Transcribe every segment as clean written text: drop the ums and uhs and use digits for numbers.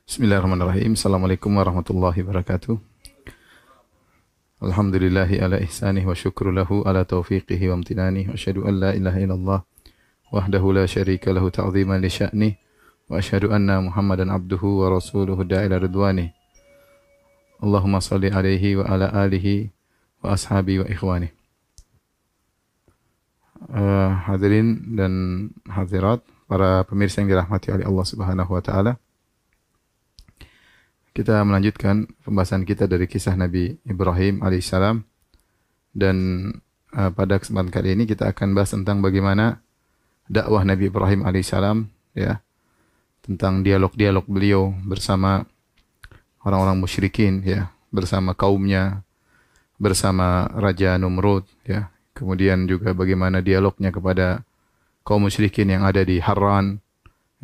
Bismillahirrahmanirrahim. Assalamualaikum warahmatullahi wabarakatuh. Alhamdulillahi ala ihsanih wa syukru lahu ala taufiqihi wa amtinani. Wa asyhadu an la ilaha illallah wahdahu la syarika lahu ta'ziman li sya'nih. Wa asyhadu anna Muhammadan abduhu wa rasuluhu da'ila ridwanih. Allahumma salli alaihi wa ala alihi wa ashabi wa ikhwani. Hadirin dan hadirat, para pemirsa yang dirahmati oleh Allah Subhanahu wa taala. Kita melanjutkan pembahasan kita dari kisah Nabi Ibrahim alaihissalam, dan pada kesempatan kali ini kita akan bahas tentang bagaimana dakwah Nabi Ibrahim alaihissalam, ya, tentang dialog-dialog beliau bersama orang-orang musyrikin, ya, bersama kaumnya, bersama Raja Numrud, ya, kemudian juga bagaimana dialognya kepada kaum musyrikin yang ada di Harran.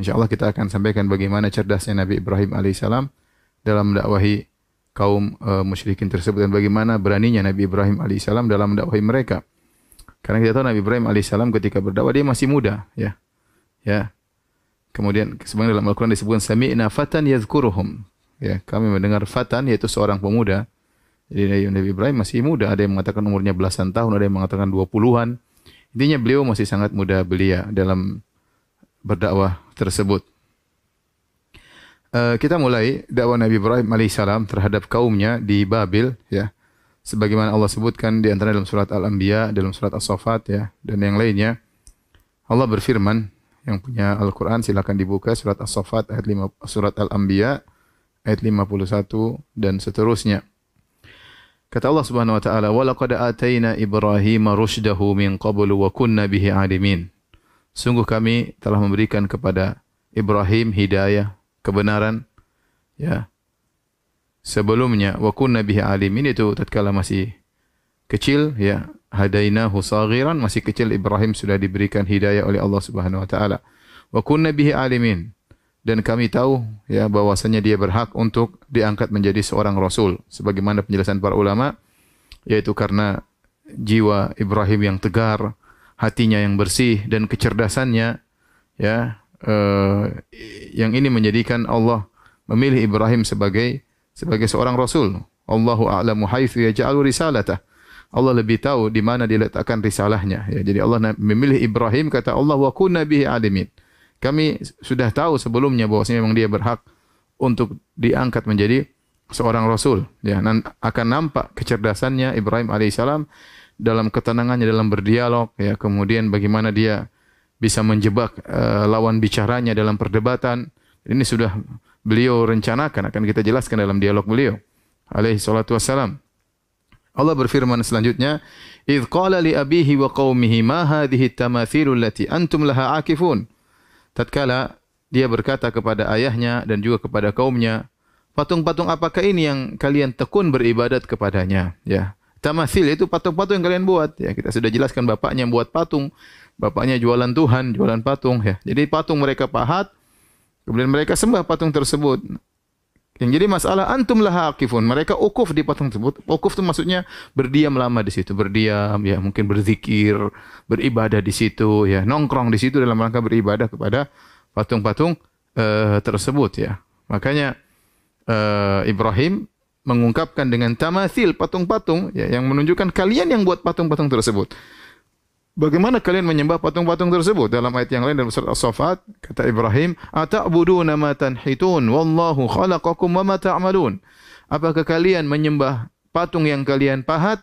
Insyaallah kita akan sampaikan bagaimana cerdasnya Nabi Ibrahim alaihissalam dalam mendakwahi kaum musyrikin tersebut, dan bagaimana beraninya Nabi Ibrahim alaihissalam dalam mendakwahi mereka. Karena kita tahu Nabi Ibrahim alaihissalam ketika berdakwah dia masih muda, ya. Ya. Kemudian sebenarnya dalam Al-Qur'an disebutkan sami'na fatan yadhkuruhum. Ya, kami mendengar fatan, yaitu seorang pemuda. Jadi Nabi Ibrahim masih muda, ada yang mengatakan umurnya belasan tahun, ada yang mengatakan 20-an. Intinya beliau masih sangat muda belia dalam berdakwah tersebut. Kita mulai dakwah Nabi Ibrahim alaihissalam terhadap kaumnya di Babil, ya. Sebagaimana Allah sebutkan di antara dalam surat Al-Anbiya, dalam surat As-Saffat, ya, dan yang lainnya. Allah berfirman, yang punya Al-Qur'an silakan dibuka surat As-Saffat ayat 5, surat Al-Anbiya ayat 51 dan seterusnya. Kata Allah Subhanahu wa taala, "Wa laqad ataina Ibrahima rusydahu min qablu wa kunna bihi alimin." Sungguh kami telah memberikan kepada Ibrahim hidayah, kebenaran, ya, sebelumnya. Wa kunna bihi alimin, itu tatkala masih kecil, ya, hadainahu saghiran, masih kecil Ibrahim sudah diberikan hidayah oleh Allah Subhanahu wa taala. Wa kunna bihi alimin, dan kami tahu, ya, bahwasanya dia berhak untuk diangkat menjadi seorang rasul, sebagaimana penjelasan para ulama, yaitu karena jiwa Ibrahim yang tegar, hatinya yang bersih, dan kecerdasannya, ya, yang ini menjadikan Allah memilih Ibrahim sebagai seorang rasul. Allahu a'lamu haitsu yaj'alu risalatah. Allah lebih tahu di mana diletakkan risalahnya, ya. Jadi Allah memilih Ibrahim, kata Allah, wa kunna bihi alimin. Kami sudah tahu sebelumnya bahwasanya memang dia berhak untuk diangkat menjadi seorang rasul, ya. Dan akan nampak kecerdasannya Ibrahim alaihissalam dalam ketenangannya dalam berdialog, ya. Kemudian bagaimana dia bisa menjebak lawan bicaranya dalam perdebatan. Ini sudah beliau rencanakan, akan kita jelaskan dalam dialog beliau alaihi salatu wassalam. Allah berfirman selanjutnya, "Idz qala li abihi wa qaumihi ma hadhihi at-tamathilu allati antum laha akifun." Tatkala dia berkata kepada ayahnya dan juga kepada kaumnya, patung-patung apakah ini yang kalian tekun beribadat kepadanya, ya. Tamathil itu patung-patung yang kalian buat, ya. Kita sudah jelaskan bapaknya yang buat patung. Bapaknya jualan Tuhan, jualan patung, ya. Jadi patung mereka pahat, kemudian mereka sembah patung tersebut. Yang jadi masalah, antum laha akifun. Mereka ukuf di patung tersebut. Ukuf itu maksudnya berdiam lama di situ, berdiam, ya, mungkin berzikir, beribadah di situ, ya, nongkrong di situ dalam rangka beribadah kepada patung-patung tersebut, ya. Makanya Ibrahim mengungkapkan dengan tamathil, patung-patung, ya, yang menunjukkan kalian yang buat patung-patung tersebut. Bagaimana kalian menyembah patung-patung tersebut? Dalam ayat yang lain dalam surat As-Saffat, kata Ibrahim, "Ata'buduna ma tanhitun wallahu khalaqakum wa ma ta'malun." Apakah kalian menyembah patung yang kalian pahat?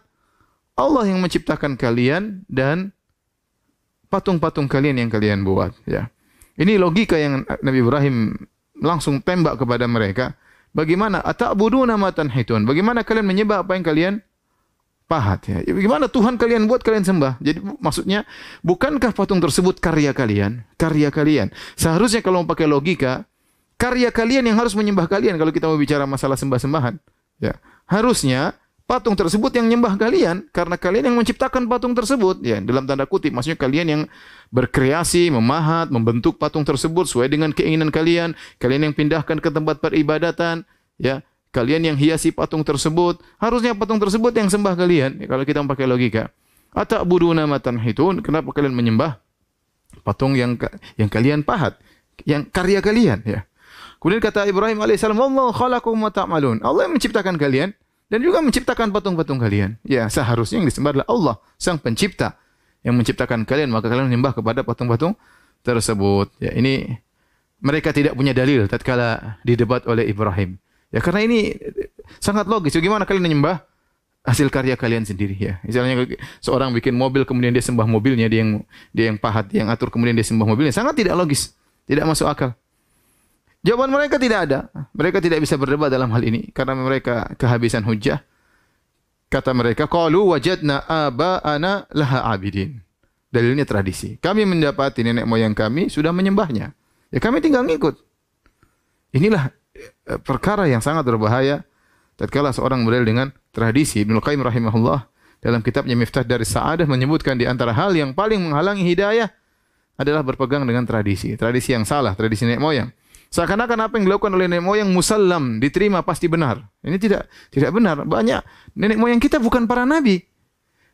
Allah yang menciptakan kalian dan patung-patung kalian yang kalian buat, ya. Ini logika yang Nabi Ibrahim langsung tembak kepada mereka. Bagaimana ata'buduna ma tanhitun? Bagaimana kalian menyembah apa yang kalian pahat, ya. Bagaimana Tuhan kalian buat kalian sembah? Jadi maksudnya, bukankah patung tersebut karya kalian? Karya kalian. Seharusnya kalau mau pakai logika, karya kalian yang harus menyembah kalian kalau kita mau bicara masalah sembah-sembahan, ya. Harusnya patung tersebut yang menyembah kalian karena kalian yang menciptakan patung tersebut, ya. Dalam tanda kutip, maksudnya kalian yang berkreasi, memahat, membentuk patung tersebut sesuai dengan keinginan kalian. Kalian yang pindahkan ke tempat peribadatan, ya. Kalian yang hiasi patung tersebut, harusnya patung tersebut yang sembah kalian, ya, kalau kita pakai logika. Ata'buduna ma tanhitun, kenapa kalian menyembah patung yang kalian pahat, yang karya kalian, ya. Kemudian kata Ibrahim alaihissalam, "Wallahu khalaqakum wa ta'malun." Allah yang menciptakan kalian dan juga menciptakan patung-patung kalian. Ya, seharusnya yang disembah adalah Allah, Sang Pencipta yang menciptakan kalian, maka kalian menyembah kepada patung-patung tersebut. Ya, ini mereka tidak punya dalil tatkala didebat oleh Ibrahim. Ya, karena ini sangat logis. Bagaimana kalian menyembah hasil karya kalian sendiri ya? Misalnya seorang bikin mobil kemudian dia sembah mobilnya, dia yang pahat, dia yang atur kemudian dia sembah mobilnya. Sangat tidak logis, tidak masuk akal. Jawaban mereka tidak ada. Mereka tidak bisa berdebat dalam hal ini karena mereka kehabisan hujjah. Kata mereka, qalu wajadna aba'ana laha abidin. Dalilnya tradisi. Kami mendapati nenek moyang kami sudah menyembahnya. Ya kami tinggal ngikut. Inilah perkara yang sangat berbahaya tatkala seorang berdalil dengan tradisi. Ibnu Qayyim rahimahullah dalam kitabnya Miftah Daris Sa'adah menyebutkan di antara hal yang paling menghalangi hidayah adalah berpegang dengan tradisi. Tradisi yang salah, tradisi nenek moyang. Seakan-akan apa yang dilakukan oleh nenek moyang musallam, diterima pasti benar. Ini tidak benar. Banyak nenek moyang kita bukan para nabi.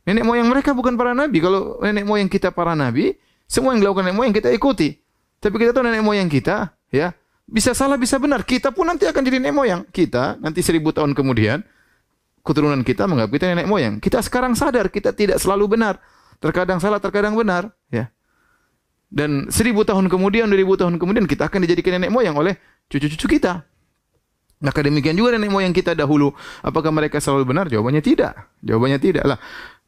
Nenek moyang mereka bukan para nabi. Kalau nenek moyang kita para nabi, semua yang dilakukan nenek moyang kita ikuti. Tapi kita tahu nenek moyang kita, ya, bisa salah bisa benar. Kita pun nanti akan jadi nenek moyang. Kita nanti 1000 tahun kemudian keturunan kita menganggap kita nenek moyang. Kita sekarang sadar kita tidak selalu benar. Terkadang salah, terkadang benar, ya. Dan 1000 tahun kemudian, 2000 tahun kemudian kita akan dijadikan nenek moyang oleh cucu-cucu kita. Maka demikian juga nenek moyang kita dahulu. Apakah mereka selalu benar? Jawabannya tidak. Jawabannya tidak lah.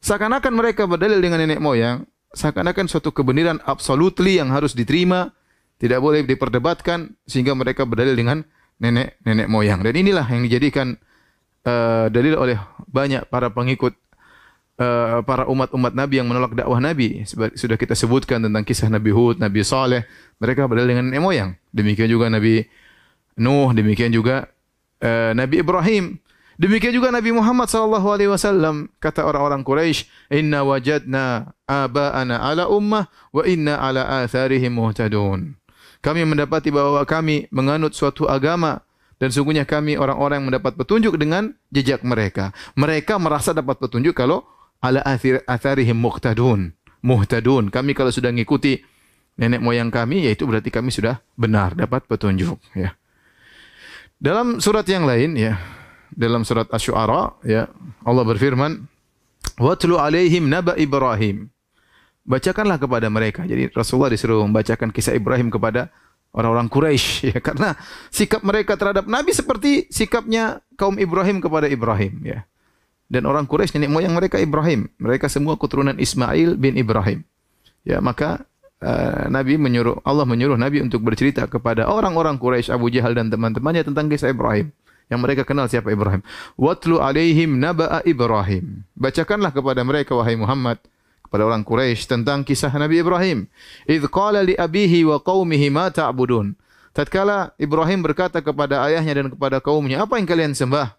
Seakan-akan mereka berdalil dengan nenek moyang, seakan-akan suatu kebenaran absolutely yang harus diterima, tidak boleh diperdebatkan, sehingga mereka berdalil dengan nenek moyang. Dan inilah yang dijadikan dalil oleh banyak para pengikut para umat-umat Nabi yang menolak dakwah Nabi. Sudah kita sebutkan tentang kisah Nabi Hud, Nabi Saleh, mereka berdalil dengan nenek moyang. Demikian juga Nabi Nuh, demikian juga Nabi Ibrahim. Demikian juga Nabi Muhammad SAW. Kata orang-orang Quraisy, "Inna wajadna aba'ana ala ummah wa inna ala atharihim muhtadun." Kami mendapati bahwa kami menganut suatu agama dan sungguhnya kami orang-orang yang mendapat petunjuk dengan jejak mereka. Mereka merasa dapat petunjuk kalau ala atharihim muhtadun. Muhtadun. Kami kalau sudah mengikuti nenek moyang kami, yaitu berarti kami sudah benar dapat petunjuk. Ya. Dalam surat yang lain, ya, dalam surat Asy-Syu'ara, ya, Allah berfirman, "Watlu 'alaihim naba Ibrahim." Bacakanlah kepada mereka. Jadi Rasulullah disuruh membacakan kisah Ibrahim kepada orang-orang Quraisy, ya, karena sikap mereka terhadap Nabi seperti sikapnya kaum Ibrahim kepada Ibrahim, ya. Dan orang Quraisy nenek moyang mereka Ibrahim. Mereka semua keturunan Ismail bin Ibrahim. Ya, maka Allah menyuruh Nabi untuk bercerita kepada orang-orang Quraisy, Abu Jahal dan teman-temannya tentang kisah Ibrahim. Yang mereka kenal siapa Ibrahim. Watlu 'alaihim naba'a Ibrahim. Bacakanlah kepada mereka wahai Muhammad, kepada orang Quraisy tentang kisah Nabi Ibrahim. Idz qala li abihi wa qaumihi ma ta'budun. Tatkala Ibrahim berkata kepada ayahnya dan kepada kaumnya, apa yang kalian sembah?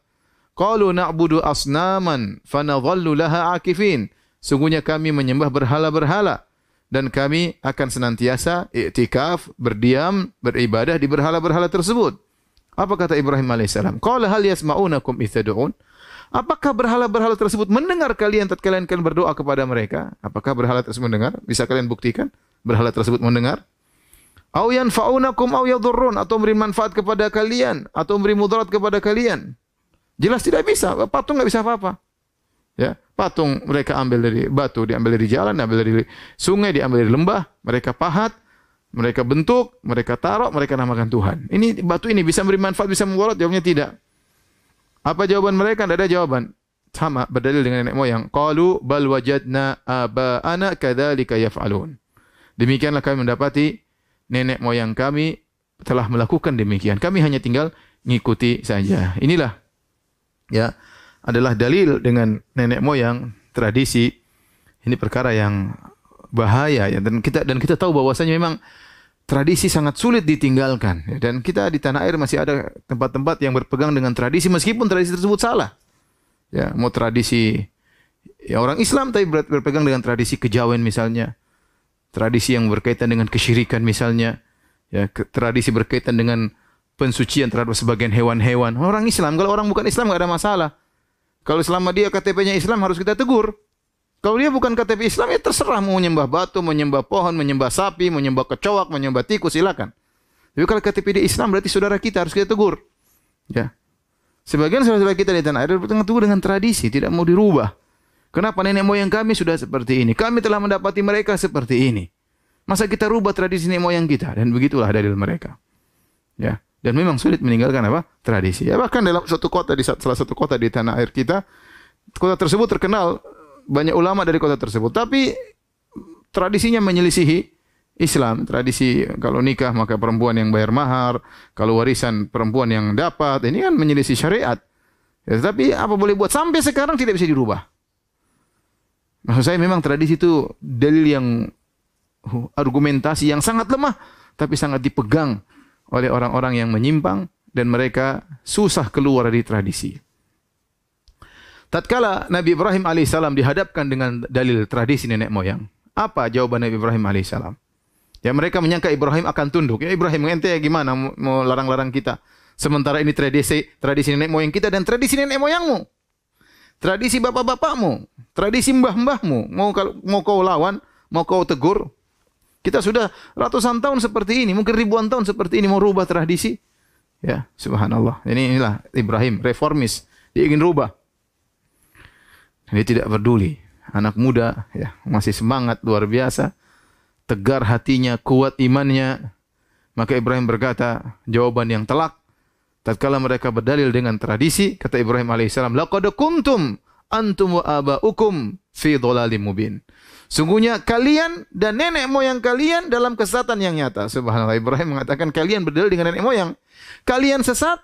Qalu na'budu asnaman fanadhallu laha akifin. Sungguhnya kami menyembah berhala-berhala dan kami akan senantiasa i'tikaf, berdiam, beribadah di berhala-berhala tersebut. Apa kata Ibrahim alaihissalam? Qala hal yasma'unakum idz tad'un? Apakah berhala-berhala tersebut mendengar kalian tatkala kalian berdoa kepada mereka? Apakah berhala tersebut mendengar? Bisa kalian buktikan berhala tersebut mendengar? Au yanfa'unakum au yadhurrun, atau memberi manfaat kepada kalian atau memberi mudarat kepada kalian? Jelas tidak bisa. Patung enggak bisa apa-apa. Ya, patung mereka ambil dari batu, diambil dari jalan, diambil dari sungai, diambil dari lembah, mereka pahat, mereka bentuk, mereka taruh, mereka namakan Tuhan. Ini batu ini bisa memberi manfaat, bisa mudarat? Jawabnya tidak. Apa jawaban mereka? Tidak ada jawaban. Sama, berdalil dengan nenek moyang. Qalu bal wajadna aba'ana kadzalika yaf'alun. Demikianlah kami mendapati nenek moyang kami telah melakukan demikian. Kami hanya tinggal ngikuti saja. Inilah, ya, adalah dalil dengan nenek moyang, tradisi. Ini perkara yang bahaya, ya, dan kita tahu bahwasanya memang tradisi sangat sulit ditinggalkan, ya, dan kita di tanah air masih ada tempat-tempat yang berpegang dengan tradisi meskipun tradisi tersebut salah. Ya, mau tradisi ya orang Islam tapi berpegang dengan tradisi kejawen misalnya. Tradisi yang berkaitan dengan kesyirikan misalnya, ya, tradisi berkaitan dengan pensucian terhadap sebagian hewan-hewan. Orang Islam, kalau orang bukan Islam enggak ada masalah. Kalau selama dia KTP-nya Islam harus kita tegur. Kalau dia bukan KTP Islam, ya terserah mau menyembah batu, menyembah pohon, menyembah sapi, menyembah kecoak, menyembah tikus, silakan. Tapi kalau KTP dia Islam berarti saudara kita, harus kita tegur. Ya. Sebagian saudara kita di tanah air bertengah tegur dengan tradisi, tidak mau dirubah. Kenapa nenek moyang kami sudah seperti ini? Kami telah mendapati mereka seperti ini. Masa kita rubah tradisi nenek moyang kita? Dan begitulah dalil mereka. Ya. Dan memang sulit meninggalkan apa? Tradisi. Ya, bahkan dalam suatu kota, di salah satu kota di tanah air kita, kota tersebut terkenal banyak ulama dari kota tersebut, tapi tradisinya menyelisihi Islam. Tradisi kalau nikah maka perempuan yang bayar mahar, kalau warisan perempuan yang dapat. Ini kan menyelisih syariat. Ya, tapi apa boleh buat, sampai sekarang tidak bisa dirubah. Maksud saya memang tradisi itu dalil yang argumentasi yang sangat lemah, tapi sangat dipegang oleh orang-orang yang menyimpang dan mereka susah keluar dari tradisi. Tatkala Nabi Ibrahim alaihissalam dihadapkan dengan dalil tradisi nenek moyang, apa jawaban Nabi Ibrahim alaihissalam? Ya, mereka menyangka Ibrahim akan tunduk. Ya Ibrahim, ente ya gimana mau larang-larang kita? Sementara ini tradisi nenek moyang kita dan tradisi nenek moyangmu. Tradisi bapak-bapakmu, tradisi mbah-mbahmu. Mau kau lawan, mau kau tegur? Kita sudah ratusan tahun seperti ini, mungkin ribuan tahun seperti ini, mau rubah tradisi? Ya, subhanallah. Inilah Ibrahim, reformis. Dia ingin rubah. Dia tidak peduli. Anak muda, ya, masih semangat luar biasa. Tegar hatinya, kuat imannya. Maka Ibrahim berkata, jawaban yang telak. Tatkala mereka berdalil dengan tradisi, kata Ibrahim alaihissalam, laqad kuntum antum wa aba'ukum fi dhalalim mubin. Sungguhnya kalian dan nenek moyang kalian dalam kesesatan yang nyata. Subhanallah, Ibrahim mengatakan kalian berdalil dengan nenek moyang. Kalian sesat,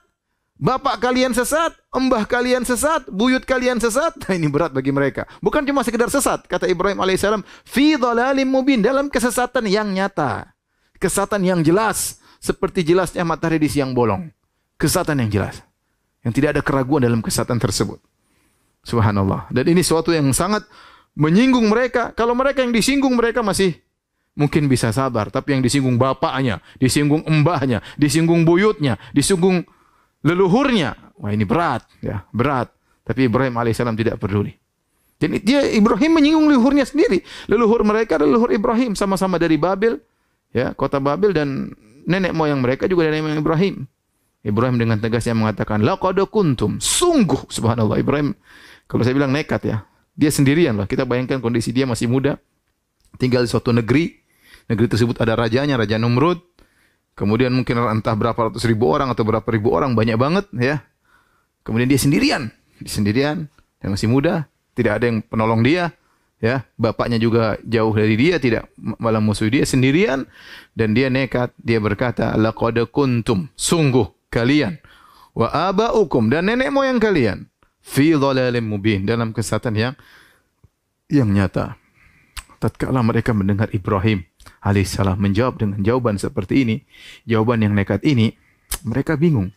bapak kalian sesat, embah kalian sesat, buyut kalian sesat. Nah, ini berat bagi mereka. Bukan cuma sekedar sesat, kata Ibrahim alaihissalam, fi dhalalim mubin, dalam kesesatan yang nyata. Kesesatan yang jelas, seperti jelasnya matahari di siang bolong. Kesesatan yang jelas, yang tidak ada keraguan dalam kesesatan tersebut. Subhanallah. Dan ini suatu yang sangat menyinggung mereka. Kalau mereka yang disinggung, mereka masih mungkin bisa sabar. Tapi yang disinggung bapaknya, disinggung embahnya, disinggung buyutnya, disinggung leluhurnya, wah ini berat, ya berat. Tapi Ibrahim alaihissalam tidak peduli. Dan Ibrahim menyinggung leluhurnya sendiri. Leluhur mereka adalah leluhur Ibrahim, sama-sama dari Babil, ya kota Babil, dan nenek moyang mereka juga nenek moyang Ibrahim. Ibrahim dengan tegasnya mengatakan, laqad kuntum, sungguh, subhanallah. Ibrahim, kalau saya bilang nekat ya, dia sendirian lah. Kita bayangkan kondisi dia masih muda, tinggal di suatu negeri. Negeri tersebut ada rajanya, Raja Numrud. Kemudian mungkin entah berapa ratus ribu orang atau berapa ribu orang, banyak banget ya. Kemudian dia sendirian, yang masih muda, tidak ada yang penolong dia. Ya, bapaknya juga jauh dari dia, tidak malah musuh dia, sendirian, dan dia nekat. Dia berkata, laqad kuntum, sungguh kalian, wa aba'ukum, dan nenek moyang kalian, fi dhalalim mubin, dalam kesesatan yang nyata. Tatkala mereka mendengar Ibrahim alaihissalam menjawab dengan jawaban seperti ini, jawaban yang nekat ini, mereka bingung.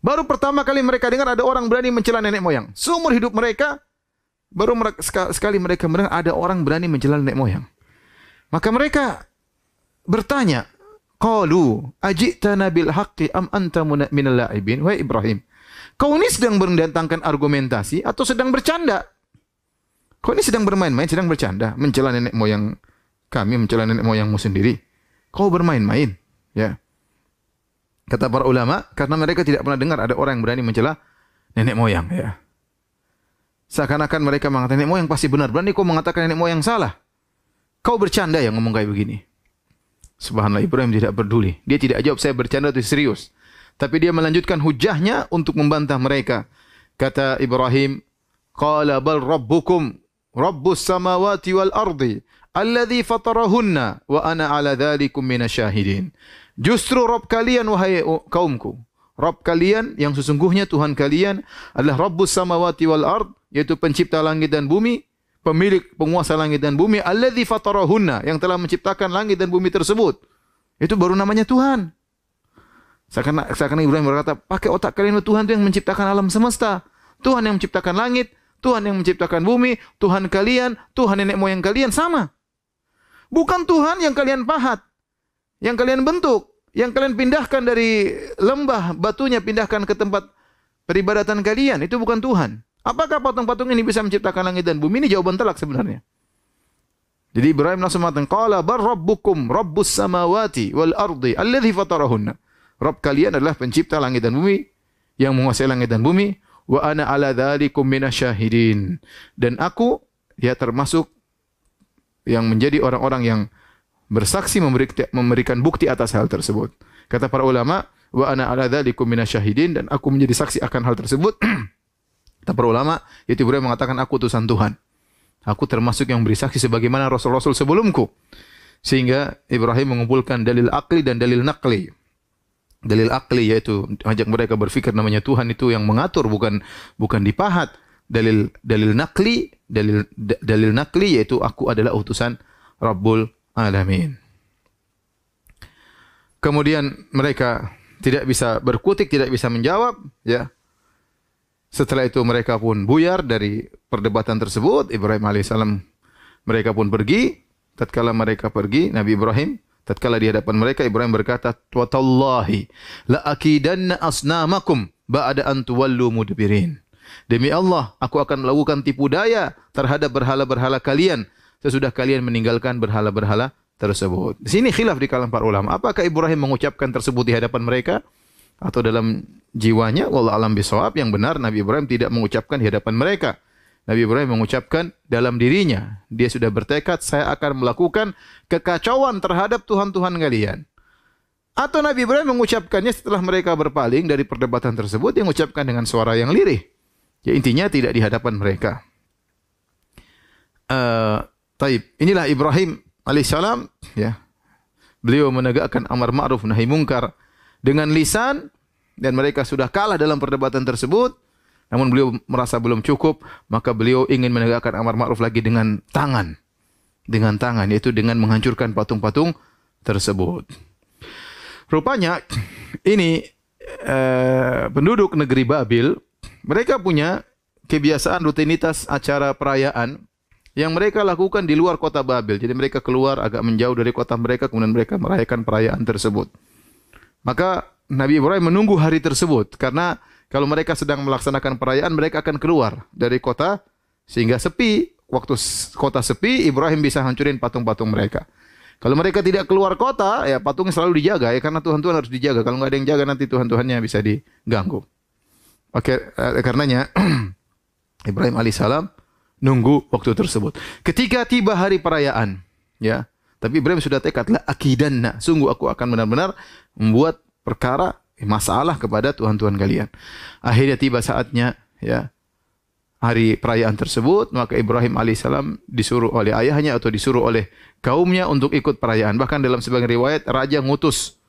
Baru pertama kali mereka dengar ada orang berani mencela nenek moyang. Seumur hidup mereka, baru sekali mereka mendengar ada orang berani mencela nenek moyang. Maka mereka bertanya, qalu ajitana bil haqqi am anta minal la'ibin? Wahai Ibrahim, kau ini sedang mendatangkan argumentasi atau sedang bercanda? Kau ini sedang bermain-main, sedang bercanda, mencela nenek moyang kami, mencela nenek moyangmu sendiri. Kau bermain-main, ya. Kata para ulama, karena mereka tidak pernah dengar ada orang yang berani mencela nenek moyang, ya. Seakan-akan mereka mengatakan nenek moyang pasti benar. Berani kau mengatakan nenek moyang salah? Kau bercanda ya ngomong kayak begini. Subhanallah, Ibrahim tidak peduli. Dia tidak jawab saya bercanda atau serius. Tapi dia melanjutkan hujahnya untuk membantah mereka. Kata Ibrahim, qala bal rabbukum rabbus samawati wal ardi alladhi fatarahunna wa ana ala dhalikum minasyahidin. Justru Rabb kalian wahai kaumku, Rabb kalian yang sesungguhnya Tuhan kalian adalah Rabbus samawati wal ard, yaitu pencipta langit dan bumi, pemilik penguasa langit dan bumi, alladzi fatarahunna, yang telah menciptakan langit dan bumi tersebut. Itu baru namanya Tuhan. Seakan Ibrahim berkata, pakai otak kalian, Tuhan itu yang menciptakan alam semesta. Tuhan yang menciptakan langit, Tuhan yang menciptakan bumi, Tuhan kalian, Tuhan nenek moyang kalian sama. Bukan Tuhan yang kalian pahat, yang kalian bentuk, yang kalian pindahkan dari lembah, batunya pindahkan ke tempat peribadatan kalian. Itu bukan Tuhan. Apakah patung-patung ini bisa menciptakan langit dan bumi? Ini jawaban telak sebenarnya. Jadi Ibrahim langsung mengatakan, qala bar rabbukum rabbus samawati wal ardi alladzi fatarahunna. Rabb kalian adalah pencipta langit dan bumi, yang menguasai langit dan bumi. Wa ana ala dzalikum minasyahidin. Dan aku termasuk yang menjadi orang-orang yang bersaksi memberikan bukti atas hal tersebut. Kata para ulama, wa ana ala dzalikum minasyahidin, dan aku menjadi saksi akan hal tersebut. Kata para ulama, yaitu Ibrahim mengatakan aku utusan Tuhan. Aku termasuk yang beri saksi sebagaimana rasul-rasul sebelumku. Sehingga Ibrahim mengumpulkan dalil akli dan dalil nakli. Dalil akli yaitu ajak mereka berfikir namanya Tuhan itu yang mengatur, bukan dipahat. Dalil nakli yaitu aku adalah utusan Rabbul Alamin. Kemudian mereka tidak bisa berkutik, tidak bisa menjawab, ya. Setelah itu mereka pun buyar dari perdebatan tersebut. Ibrahim alaihissalam, mereka pun pergi. Tatkala mereka pergi, Nabi Ibrahim, tatkala di hadapan mereka, Ibrahim berkata, "Wa tallahi la akidanna asnamakum ba'da an tuwallu mudbirin." Demi Allah, aku akan melakukan tipu daya terhadap berhala-berhala kalian sesudah kalian meninggalkan berhala-berhala tersebut. Di sini khilaf di kalangan para ulama. Apakah Ibrahim mengucapkan tersebut di hadapan mereka atau dalam jiwanya? Wallahu a'lam bishawab. Yang benar Nabi Ibrahim tidak mengucapkan di hadapan mereka. Nabi Ibrahim mengucapkan dalam dirinya. Dia sudah bertekad, saya akan melakukan kekacauan terhadap Tuhan-Tuhan kalian. Atau Nabi Ibrahim mengucapkannya setelah mereka berpaling dari perdebatan tersebut, dia mengucapkan dengan suara yang lirih. Ya, intinya tidak di hadapan mereka. Inilah Ibrahim alaihissalam, ya. Beliau menegakkan amar ma'ruf nahi mungkar dengan lisan, dan mereka sudah kalah dalam perdebatan tersebut. Namun beliau merasa belum cukup, maka beliau ingin menegakkan amar ma'ruf lagi dengan tangan. Dengan tangan, yaitu dengan menghancurkan patung-patung tersebut. Rupanya ini penduduk negeri Babil, mereka punya kebiasaan rutinitas acara perayaan yang mereka lakukan di luar kota Babil. Jadi mereka keluar agak menjauh dari kota mereka, kemudian mereka merayakan perayaan tersebut. Maka Nabi Ibrahim menunggu hari tersebut, karena kalau mereka sedang melaksanakan perayaan, mereka akan keluar dari kota sehingga sepi. Waktu kota sepi, Ibrahim bisa hancurin patung-patung mereka. Kalau mereka tidak keluar kota, ya patungnya selalu dijaga, ya, karena Tuhan-Tuhan harus dijaga. Kalau nggak ada yang jaga, nanti Tuhan-Tuhannya bisa diganggu. Oke, karenanya Ibrahim alaihissalam nunggu waktu tersebut. Ketika tiba hari perayaan, ya, tapi Ibrahim sudah tekad, la akidanna, sungguh aku akan benar-benar membuat perkara masalah kepada Tuhan-Tuhan kalian. Akhirnya tiba saatnya, ya, hari perayaan tersebut, maka Ibrahim alaihissalam disuruh oleh ayahnya atau disuruh oleh kaumnya untuk ikut perayaan. Bahkan dalam sebagian riwayat raja ngutus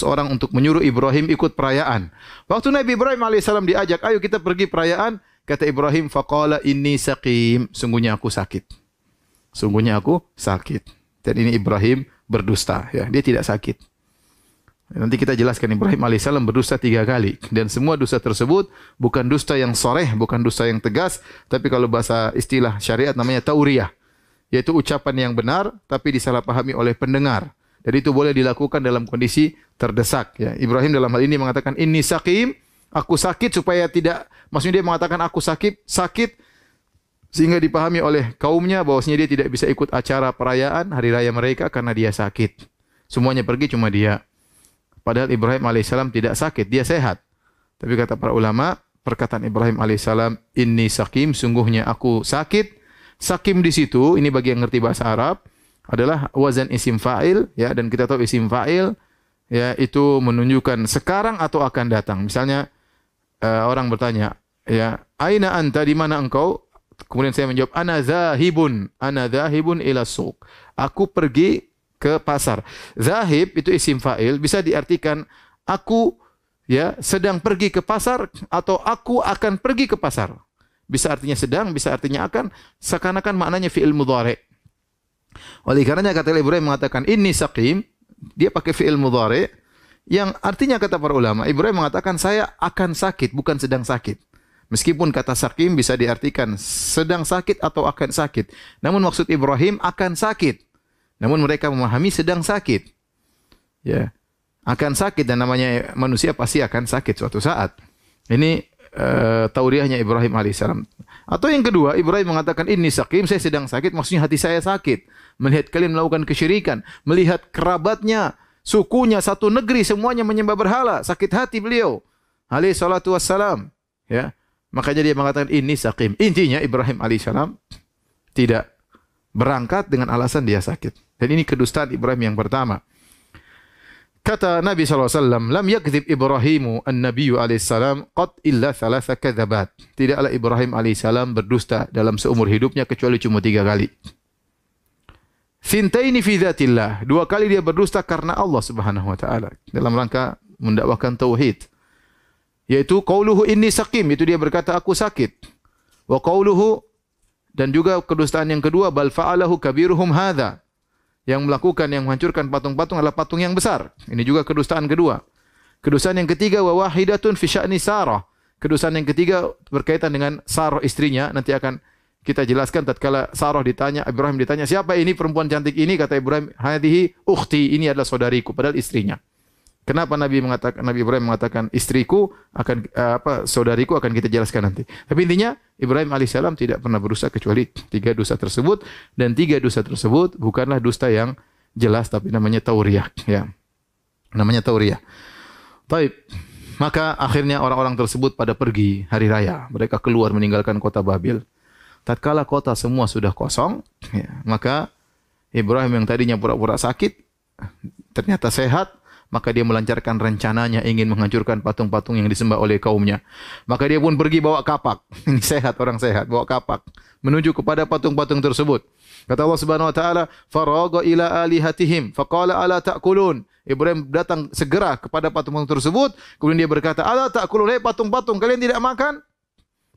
orang untuk menyuruh Ibrahim ikut perayaan. Waktu Nabi Ibrahim alaihissalam diajak, ayo kita pergi perayaan, kata Ibrahim, faqala inni saqim, sungguhnya aku sakit. Sungguhnya aku sakit. Dan ini Ibrahim berdusta, ya, dia tidak sakit. Nanti kita jelaskan Ibrahim alaihissalam berdusta 3 kali, dan semua dusta tersebut bukan dusta yang soreh, bukan dusta yang tegas, tapi kalau bahasa istilah syariat namanya tauriyah, yaitu ucapan yang benar tapi disalahpahami oleh pendengar. Dan itu boleh dilakukan dalam kondisi terdesak. Ya, Ibrahim dalam hal ini mengatakan inni saqim, aku sakit, supaya tidak, maksudnya dia mengatakan aku sakit sehingga dipahami oleh kaumnya bahwasanya dia tidak bisa ikut acara perayaan hari raya mereka karena dia sakit. Semuanya pergi, cuma dia. Padahal Ibrahim alaihissalam tidak sakit, dia sehat. Tapi kata para ulama, perkataan Ibrahim alaihissalam, inni saqim, sungguhnya aku sakit. Sakim di situ, ini bagi yang ngerti bahasa Arab, adalah wazan isim fa'il, ya, dan kita tahu isim fa'il, ya, itu menunjukkan sekarang atau akan datang. Misalnya orang bertanya, ya, aina anta, di mana engkau? Kemudian saya menjawab, ana zahibun ila suq. Aku pergi ke pasar. Zahib itu isim fa'il, bisa diartikan aku, ya, sedang pergi ke pasar, atau aku akan pergi ke pasar. Bisa artinya sedang, bisa artinya akan, seakan-akan maknanya fi'il mudhari'. Oleh karenanya kata Ibrahim mengatakan inni saqim, dia pakai fi'il mudhari', yang artinya kata para ulama, Ibrahim mengatakan saya akan sakit, bukan sedang sakit. Meskipun kata saqim bisa diartikan sedang sakit atau akan sakit, namun maksud Ibrahim akan sakit. Namun mereka memahami sedang sakit. Ya, akan sakit, dan namanya manusia pasti akan sakit suatu saat. Ini tauriahnya Ibrahim alaihissalam. Atau yang kedua, Ibrahim mengatakan inni saqim, saya sedang sakit, maksudnya hati saya sakit. Melihat kalian melakukan kesyirikan, melihat kerabatnya sukunya satu negeri semuanya menyembah berhala, sakit hati beliau alaihi salatu wassalam, ya. Makanya dia mengatakan ini sakim. Intinya Ibrahim alaihissalam tidak berangkat dengan alasan dia sakit. Dan ini kedustaan Ibrahim yang pertama. Kata Nabi SAW, lam yakdzib Ibrahimu an-nabiyyu alaihissalam qat illa thalatha kadzabat. Tidaklah Ibrahim alaihissalam berdusta dalam seumur hidupnya kecuali cuma 3 kali. Thintaini fi dzatillah. 2 kali dia berdusta karena Allah Subhanahu wa taala dalam rangka mendakwakan tauhid. Yaitu qauluhu inni saqim, itu dia berkata aku sakit. Wa qauluhu, dan juga kedustaan yang kedua, bal fa'alahu kabiruhum hadza. Yang melakukan, yang menghancurkan patung-patung adalah patung yang besar. Ini juga kedustaan kedua. Kedustaan yang ketiga, wa wahidatun fi sya'ni Sarah. Kedustaan yang ketiga berkaitan dengan Sarah istrinya. Nanti akan kita jelaskan tatkala Sarah ditanya, Ibrahim ditanya, siapa ini perempuan cantik ini? Kata Ibrahim, hadhihi ukhti, ini adalah saudariku, padahal istrinya. Kenapa Nabi Ibrahim mengatakan istriku akan saudariku, akan kita jelaskan nanti. Tapi intinya Ibrahim alaihissalam tidak pernah berdusta kecuali 3 dosa tersebut, dan 3 dosa tersebut bukanlah dusta yang jelas tapi namanya tauriyah, ya. Namanya tauriyah. Baik. Maka akhirnya orang-orang tersebut pada pergi hari raya. Mereka keluar meninggalkan kota Babil. Tatkala kota semua sudah kosong, ya, maka Ibrahim yang tadinya pura-pura sakit ternyata sehat. Maka dia melancarkan rencananya ingin menghancurkan patung-patung yang disembah oleh kaumnya. Maka dia pun pergi bawa kapak. Ini sehat, orang sehat, bawa kapak menuju kepada patung-patung tersebut. Kata Allah Subhanahu wa taala, "Faragha ila alihatihim faqala ala ta'kulun." Ibrahim datang segera kepada patung-patung tersebut, kemudian dia berkata, "Ala ta'kulun, hei patung-patung, kalian tidak makan?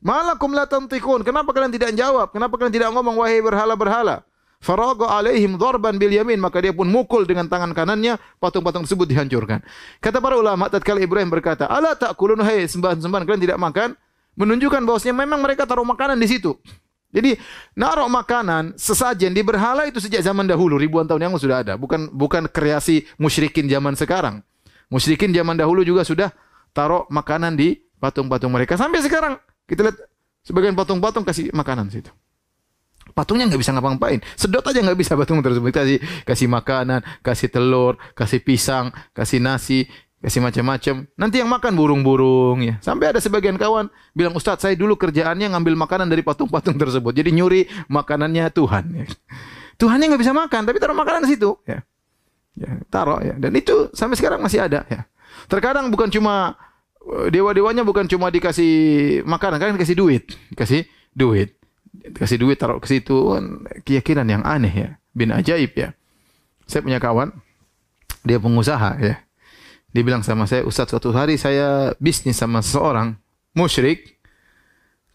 Malakum la tantiqun? Kenapa kalian tidak jawab? Kenapa kalian tidak ngomong wahai berhala-berhala?" Faragha alaihim dharban bil yamin, maka dia pun mukul dengan tangan kanannya, patung-patung tersebut dihancurkan. Kata para ulama, tatkala Ibrahim berkata, "Ala ta'kulun, hai sembahan-sembahan kalian tidak makan?" menunjukkan bahwasanya memang mereka taruh makanan di situ. Jadi, naruh makanan sesajen di berhala itu sejak zaman dahulu, ribuan tahun yang lalu sudah ada, bukan kreasi musyrikin zaman sekarang. Musyrikin zaman dahulu juga sudah taruh makanan di patung-patung mereka. Sampai sekarang kita lihat sebagian patung-patung kasih makanan situ. Patungnya nggak bisa ngapa-ngapain, sedot aja nggak bisa patung tersebut. Kasih makanan, kasih telur, kasih pisang, kasih nasi, kasih macam-macam. Nanti yang makan burung-burung, ya. Sampai ada sebagian kawan bilang, Ustadz, saya dulu kerjaannya ngambil makanan dari patung-patung tersebut. Jadi nyuri makanannya Tuhan. Ya. Tuhannya nggak bisa makan, tapi taruh makanan di situ. Ya. Ya, taruh ya. Dan itu sampai sekarang masih ada. Ya. Terkadang bukan cuma dewa-dewanya bukan cuma dikasih makanan, kan dikasih duit, kasih duit taruh ke situ, keyakinan yang aneh, ya, bin ajaib, ya. Saya punya kawan, dia pengusaha, ya. Dia bilang sama saya, Ustadz, suatu hari saya bisnis sama seseorang musyrik.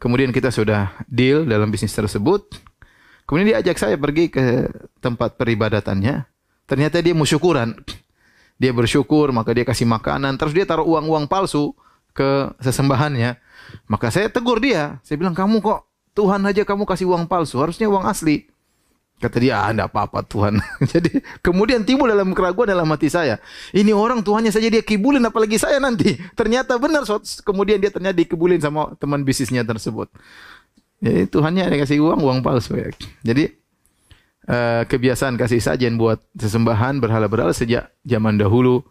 Kemudian kita sudah deal dalam bisnis tersebut. Kemudian dia ajak saya pergi ke tempat peribadatannya. Ternyata dia syukuran. Dia bersyukur, maka dia kasih makanan, terus dia taruh uang-uang palsu ke sesembahannya. Maka saya tegur dia. Saya bilang, kamu kok Tuhan aja kamu kasih uang palsu, harusnya uang asli. Kata dia, enggak apa-apa Tuhan. Jadi kemudian timbul dalam keraguan dalam hati saya. Ini orang Tuhannya saja dia kibulin, apalagi saya nanti. Ternyata benar, kemudian dia ternyata dikibulin sama teman bisnisnya tersebut. Jadi Tuhannya ada kasih uang palsu. Ya. Jadi kebiasaan kasih sajian buat sesembahan berhala-berhala sejak zaman dahulu,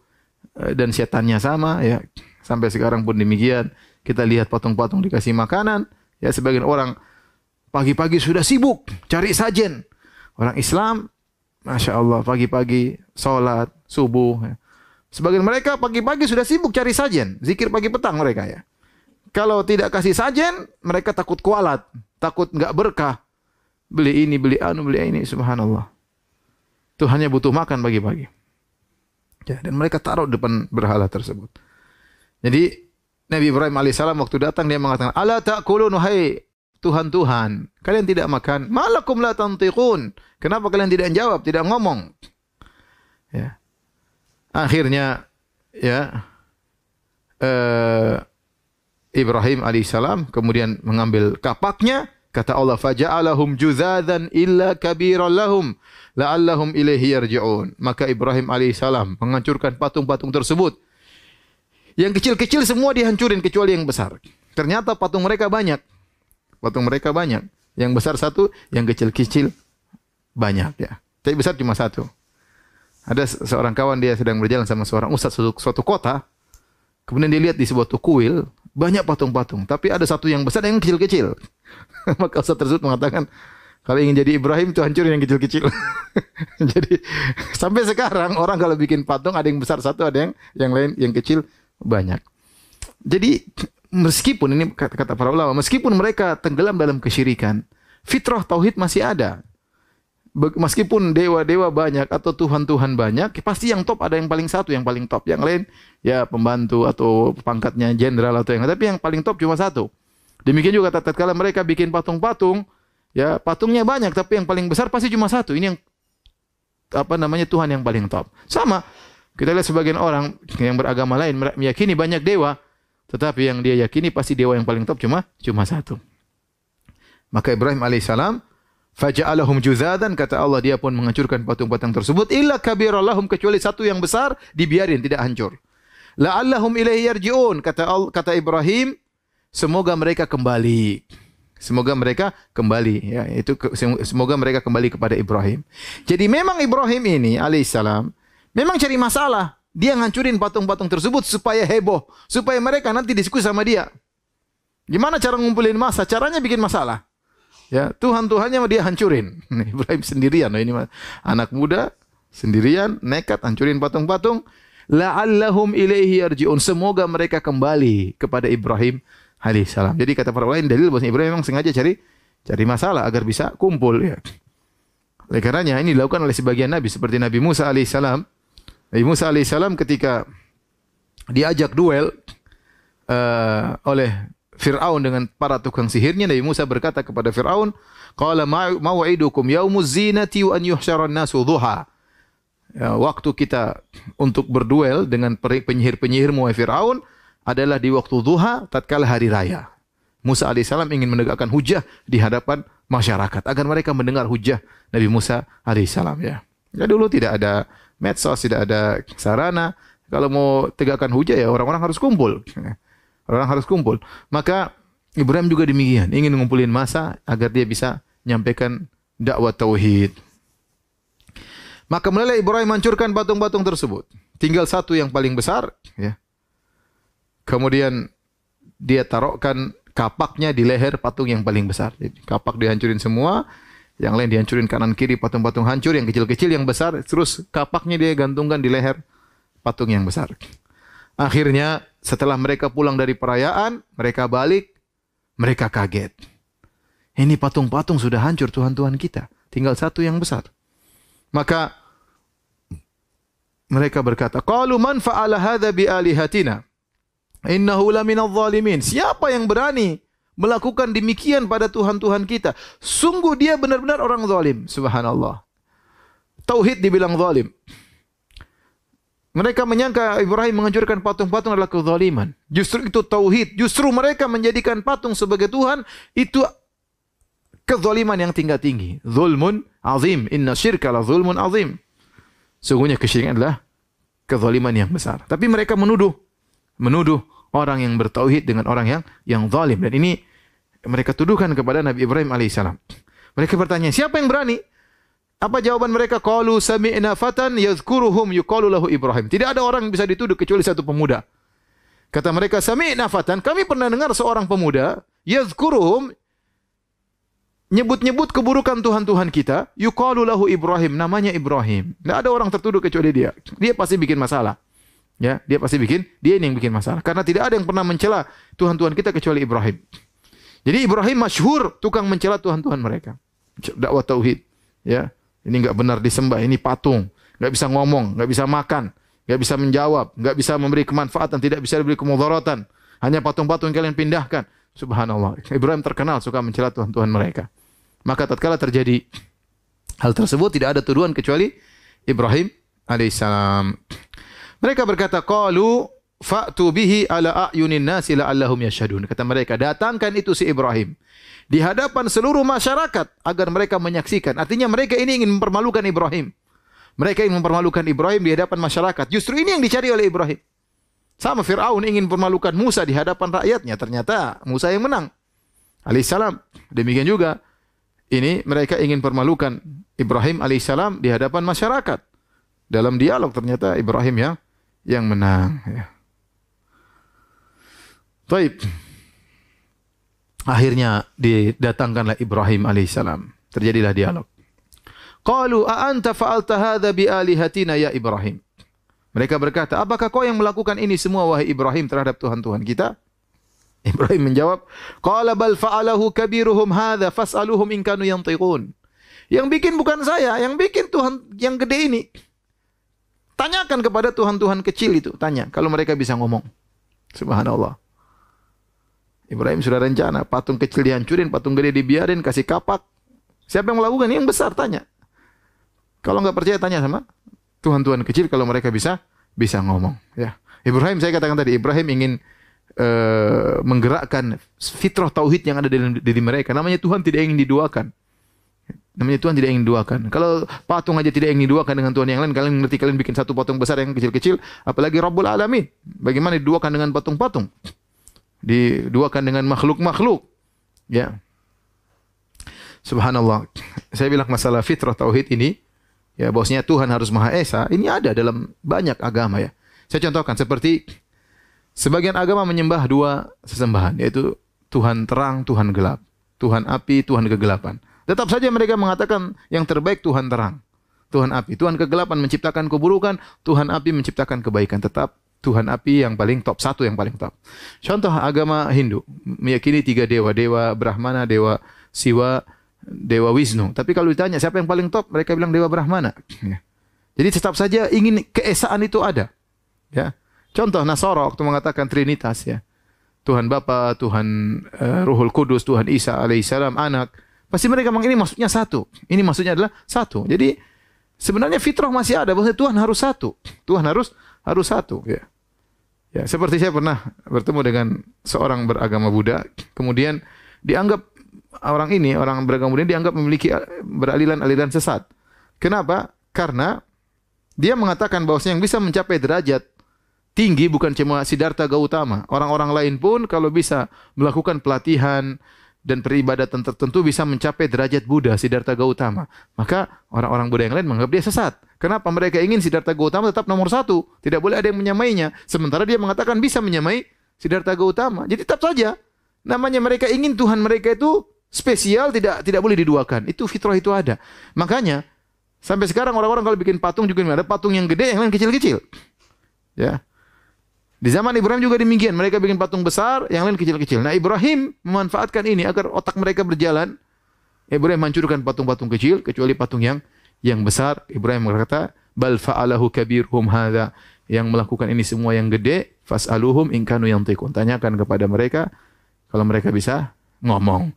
dan setannya sama, ya. Sampai sekarang pun demikian. Kita lihat patung-patung dikasih makanan, ya, sebagian orang pagi-pagi sudah sibuk cari sajen. Orang Islam, Masya Allah, pagi-pagi sholat, subuh. Ya. Sebagian mereka pagi-pagi sudah sibuk cari sajen. Zikir pagi petang mereka, ya. Kalau tidak kasih sajen, mereka takut kualat, takut nggak berkah. Beli ini, beli anu, beli ini, subhanallah. Tuhannya butuh makan pagi-pagi. Ya, dan mereka taruh depan berhala tersebut. Jadi, Nabi Ibrahim alaihissalam waktu datang, dia mengatakan, Ala ta'kulun, hai Tuhan-Tuhan, kalian tidak makan. Malakum la tantiqun. Kenapa kalian tidak jawab, tidak ngomong? Ya. Akhirnya, ya, Ibrahim alaihissalam kemudian mengambil kapaknya. Kata Allah, faja'alahum juzadzan illa kabiran lahum la'allahum ilaihi yarji'un. Maka Ibrahim alaihissalam menghancurkan patung-patung tersebut. Yang kecil-kecil semua dihancurin kecuali yang besar. Ternyata patung mereka banyak. Patung mereka banyak. Yang besar satu, yang kecil-kecil banyak, ya. Tapi besar cuma satu. Ada seorang kawan, dia sedang berjalan sama seorang ustaz suatu kota. Kemudian dia lihat di sebuah kuil banyak patung-patung, tapi ada satu yang besar dan yang kecil-kecil. Maka ustaz tersebut mengatakan, kalau ingin jadi Ibrahim itu hancurin yang kecil-kecil. Jadi sampai sekarang orang kalau bikin patung ada yang besar satu, ada yang lain yang kecil banyak. Jadi meskipun ini kata para ulama, meskipun mereka tenggelam dalam kesyirikan, fitrah tauhid masih ada. Meskipun dewa-dewa banyak atau tuhan-tuhan banyak, pasti yang top ada yang paling satu, yang paling top. Yang lain ya pembantu atau pangkatnya jenderal atau yang lain. Tapi yang paling top cuma satu. Demikian juga tatkala mereka bikin patung-patung, ya patungnya banyak, tapi yang paling besar pasti cuma satu. Ini yang Tuhan yang paling top. Sama, kita lihat sebagian orang yang beragama lain meyakini banyak dewa, tetapi yang dia yakini pasti dewa yang paling top cuma satu. Maka Ibrahim alaihissalam, faja'alahum juzadan, kata Allah, dia pun menghancurkan patung-patung tersebut, illa kabirallahum, kecuali satu yang besar dibiarin tidak hancur. La'allahum ilaihi yarji'un, kata Ibrahim, semoga mereka kembali. Semoga mereka kembali, ya, semoga mereka kembali kepada Ibrahim. Jadi memang Ibrahim ini alaihissalam memang cari masalah. Dia ngancurin patung-patung tersebut supaya heboh, supaya mereka nanti diskusi sama dia. Gimana cara ngumpulin massa? Caranya bikin masalah. Ya, Tuhan-tuhannya dia hancurin. Ibrahim sendirian, ini anak muda sendirian nekat hancurin patung-patung. La'allahum ilaihi yarji'un, semoga mereka kembali kepada Ibrahim alaihissalam. Jadi kata para ulama, dalil bahwa Ibrahim memang sengaja cari masalah agar bisa kumpul, ya. Oleh karenanya ini dilakukan oleh sebagian nabi seperti Nabi Musa alaihissalam. Nabi Musa alaihissalam ketika diajak duel oleh Fir'aun dengan para tukang sihirnya, Nabi Musa berkata kepada Fir'aun, qala mau'idukum yaumuz zinati wa an yuhsyaran nasu dhuha. Ya, waktu kita untuk berduel dengan penyihir-penyihirmu wahai Fir'aun adalah di waktu duha tatkala hari raya. Musa alaihissalam ingin menegakkan hujah di hadapan masyarakat agar mereka mendengar hujah Nabi Musa alaihissalam, ya. Ya, dulu tidak ada medsos, tidak ada sarana. Kalau mau tegakkan hujah ya orang-orang harus kumpul. Orang harus kumpul. Maka Ibrahim juga demikian, ingin mengumpulin massa agar dia bisa menyampaikan dakwah tauhid. Maka mulailah Ibrahim hancurkan patung-patung tersebut. Tinggal satu yang paling besar, ya. Kemudian dia taruhkan kapaknya di leher patung yang paling besar. Jadi kapak dihancurin semua, yang lain dihancurin kanan kiri, patung-patung hancur, yang kecil-kecil, yang besar, terus kapaknya dia gantungkan di leher patung yang besar. Akhirnya setelah mereka pulang dari perayaan, mereka balik, mereka kaget. Ini patung-patung sudah hancur Tuhan-Tuhan kita, tinggal satu yang besar. Maka mereka berkata, qalu man fa'ala hadza bi alihatina innahu laminadh dhalimin. Siapa yang berani melakukan demikian pada Tuhan-Tuhan kita? Sungguh dia benar-benar orang zalim. Subhanallah. Tauhid dibilang zalim. Mereka menyangka Ibrahim menghancurkan patung-patung adalah kezaliman. Justru itu tauhid. Justru mereka menjadikan patung sebagai Tuhan, itu kezaliman yang tinggi. Zulmun azim. Inna syirka la zulmun azim. Sungguhnya kesyirikan adalah kezaliman yang besar. Tapi mereka menuduh orang yang bertauhid dengan orang yang zalim. Dan ini mereka tuduhkan kepada Nabi Ibrahim alaihissalam. Mereka bertanya, siapa yang berani? Apa jawaban mereka? Qalu sami'na fatan yadhkuruhum yuqalu lahu Ibrahim. Tidak ada orang yang bisa dituduh kecuali satu pemuda. Kata mereka, sami'na fatan, kami pernah dengar seorang pemuda, yadhkuruhum, nyebut-nyebut keburukan Tuhan-Tuhan kita, yuqalu lahu Ibrahim, namanya Ibrahim. Tidak ada orang tertuduh kecuali dia. Dia pasti bikin masalah. Ya, dia ini yang bikin masalah. Karena tidak ada yang pernah mencela Tuhan-Tuhan kita kecuali Ibrahim. Jadi Ibrahim masyhur tukang mencela Tuhan-Tuhan mereka. Dakwah tauhid, ya. Ini enggak benar disembah, ini patung. Enggak bisa ngomong, enggak bisa makan, enggak bisa menjawab, enggak bisa memberi kemanfaatan, tidak bisa diberi kemudaratan. Hanya patung-patung yang kalian pindahkan. Subhanallah. Ibrahim terkenal suka mencela Tuhan-Tuhan mereka. Maka tatkala terjadi hal tersebut, tidak ada tuduhan kecuali Ibrahim alaihissalam. Mereka berkata, qalu fa'tu bihi ala a'yunin nasi la'allahum yashhadun. Kata mereka, datangkan itu si Ibrahim di hadapan seluruh masyarakat agar mereka menyaksikan. Artinya mereka ini ingin mempermalukan Ibrahim. Mereka ingin mempermalukan Ibrahim di hadapan masyarakat. Justru ini yang dicari oleh Ibrahim. Sama Fir'aun ingin mempermalukan Musa di hadapan rakyatnya. Ternyata Musa yang menang alaihissalam. Demikian juga ini mereka ingin mempermalukan Ibrahim alaihissalam di hadapan masyarakat. Dalam dialog ternyata Ibrahim yang menang. Ya. Taib. Akhirnya didatangkanlah Ibrahim alaihissalam. Terjadilah dialog. Qalu a anta fa'alta hadza bi alihatina ya Ibrahim. Mereka berkata, apakah kau yang melakukan ini semua wahai Ibrahim terhadap Tuhan-Tuhan kita? Ibrahim menjawab, qala bal fa'alahu kabiruhum hadza fas'aluhum in kanu yantiqun. Yang bikin bukan saya, yang bikin Tuhan yang gede ini. Tanyakan kepada Tuhan-Tuhan kecil itu, tanya kalau mereka bisa ngomong. Subhanallah. Ibrahim sudah rencana, patung kecil dihancurin, patung gede dibiarin, kasih kapak. Siapa yang melakukan? Yang besar, tanya. Kalau enggak percaya, tanya sama Tuhan-Tuhan kecil kalau mereka bisa ngomong. Ya. Ibrahim, saya katakan tadi, Ibrahim ingin menggerakkan fitrah tauhid yang ada dalam diri mereka. Namanya Tuhan tidak ingin diduakan. Namanya Tuhan tidak ingin diduakan. Kalau patung aja tidak ingin diduakan dengan Tuhan yang lain, kalian ngerti kalian bikin satu patung besar yang kecil-kecil, apalagi Rabbul Alamin. Bagaimana diduakan dengan patung-patung? Diduakan dengan makhluk-makhluk. Ya. Subhanallah. Saya bilang masalah fitrah tauhid ini, ya bahwasanya Tuhan harus Maha Esa, ini ada dalam banyak agama ya. Saya contohkan seperti sebagian agama menyembah dua sesembahan, yaitu Tuhan terang, Tuhan gelap. Tuhan api, Tuhan kegelapan. Tetap saja mereka mengatakan yang terbaik Tuhan terang, Tuhan api. Tuhan kegelapan menciptakan keburukan, Tuhan api menciptakan kebaikan. Tetap Tuhan api yang paling top, satu yang paling top. Contoh agama Hindu, meyakini tiga dewa, Dewa Brahmana, Dewa Siwa, Dewa Wisnu. Tapi kalau ditanya siapa yang paling top, mereka bilang Dewa Brahmana. Ya. Jadi tetap saja ingin keesaan itu ada. Ya. Contoh Nasara waktu mengatakan Trinitas ya. Tuhan Bapa, Tuhan Ruhul Kudus, Tuhan Isa alaihissalam anak. Pasti mereka memang ini maksudnya satu. Ini maksudnya adalah satu. Jadi sebenarnya fitrah masih ada bahwa Tuhan harus satu. Tuhan harus satu ya. Ya, seperti saya pernah bertemu dengan seorang beragama Buddha, kemudian dianggap orang beragama Buddha dianggap memiliki beraliran-aliran sesat. Kenapa? Karena dia mengatakan bahwa yang bisa mencapai derajat tinggi bukan cuma Siddhartha Gautama. Orang-orang lain pun kalau bisa melakukan pelatihan dan peribadatan tertentu bisa mencapai derajat Buddha, Siddhartha Gautama. Maka orang-orang Buddha yang lain menganggap dia sesat. Kenapa mereka ingin Siddhartha Gautama tetap nomor satu? Tidak boleh ada yang menyamainya. Sementara dia mengatakan bisa menyamai Siddhartha Gautama. Jadi tetap saja namanya mereka ingin Tuhan mereka itu spesial, tidak boleh diduakan. Itu fitrah itu ada. Makanya sampai sekarang orang-orang kalau bikin patung juga ada patung yang gede, yang lain kecil-kecil. Ya. Di zaman Ibrahim juga demikian. Mereka bikin patung besar, yang lain kecil-kecil. Nah Ibrahim memanfaatkan ini agar otak mereka berjalan. Ibrahim hancurkan patung-patung kecil, kecuali patung yang besar. Ibrahim berkata, bal fa'alahu kabirhum hadza. Yang melakukan ini semua yang gede, fas'aluhum in kanu yantiqun. Tanyakan kepada mereka, kalau mereka bisa ngomong.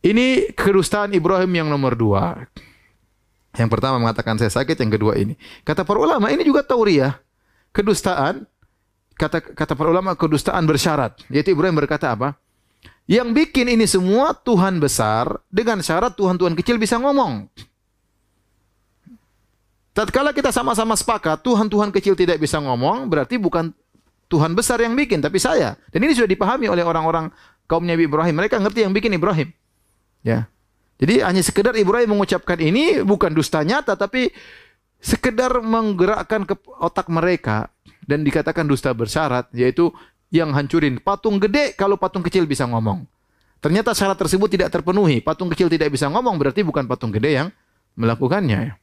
Ini kedustaan Ibrahim yang nomor dua. Yang pertama mengatakan saya sakit, yang kedua ini. Kata para ulama, ini juga tauriyah. Kedustaan. Kata para ulama kedustaan bersyarat. Yaitu Ibrahim berkata apa? Yang bikin ini semua Tuhan besar dengan syarat Tuhan-Tuhan kecil bisa ngomong. Tatkala kita sama-sama sepakat Tuhan-Tuhan kecil tidak bisa ngomong, berarti bukan Tuhan besar yang bikin, tapi saya. Dan ini sudah dipahami oleh orang-orang kaumnya Ibrahim. Mereka ngerti yang bikin Ibrahim. Ya. Jadi hanya sekedar Ibrahim mengucapkan ini bukan dusta nyata, tapi sekedar menggerakkan ke otak mereka. Dan dikatakan dusta bersyarat, yaitu yang hancurin patung gede kalau patung kecil bisa ngomong. Ternyata syarat tersebut tidak terpenuhi. Patung kecil tidak bisa ngomong berarti bukan patung gede yang melakukannya.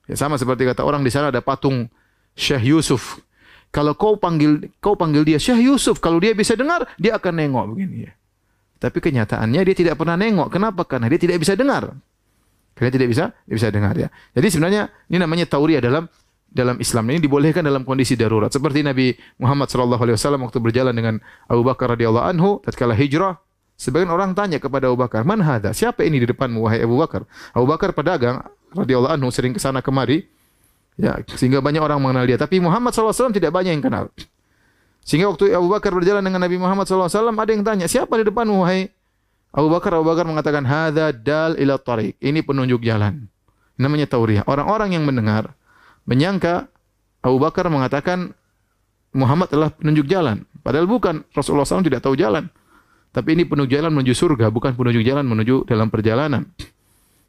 Ya, sama seperti kata orang di sana ada patung Syekh Yusuf. Kalau kau panggil dia Syekh Yusuf, kalau dia bisa dengar, dia akan nengok begini ya. Tapi kenyataannya dia tidak pernah nengok. Kenapa? Karena dia tidak bisa dengar. Karena tidak bisa dengar ya. Jadi sebenarnya ini namanya tauriyah dalam Islam. Ini dibolehkan dalam kondisi darurat. Seperti Nabi Muhammad SAW waktu berjalan dengan Abu Bakar radhiyallahu anhu tatkala hijrah, sebagian orang tanya kepada Abu Bakar, "Man hadza? Siapa ini di depanmu wahai Abu Bakar?" Abu Bakar pedagang radhiyallahu anhu sering ke sana kemari. Ya, sehingga banyak orang mengenal dia, tapi Muhammad SAW tidak banyak yang kenal. Sehingga waktu Abu Bakar berjalan dengan Nabi Muhammad SAW, ada yang tanya, "Siapa di depanmu wahai Abu Bakar?" Abu Bakar mengatakan, "Hadza dal ila tariq." Ini penunjuk jalan. Namanya tauriyah. Orang-orang yang mendengar menyangka Abu Bakar mengatakan Muhammad adalah penunjuk jalan. Padahal bukan. Rasulullah SAW tidak tahu jalan. Tapi ini penunjuk jalan menuju surga, bukan penunjuk jalan menuju dalam perjalanan.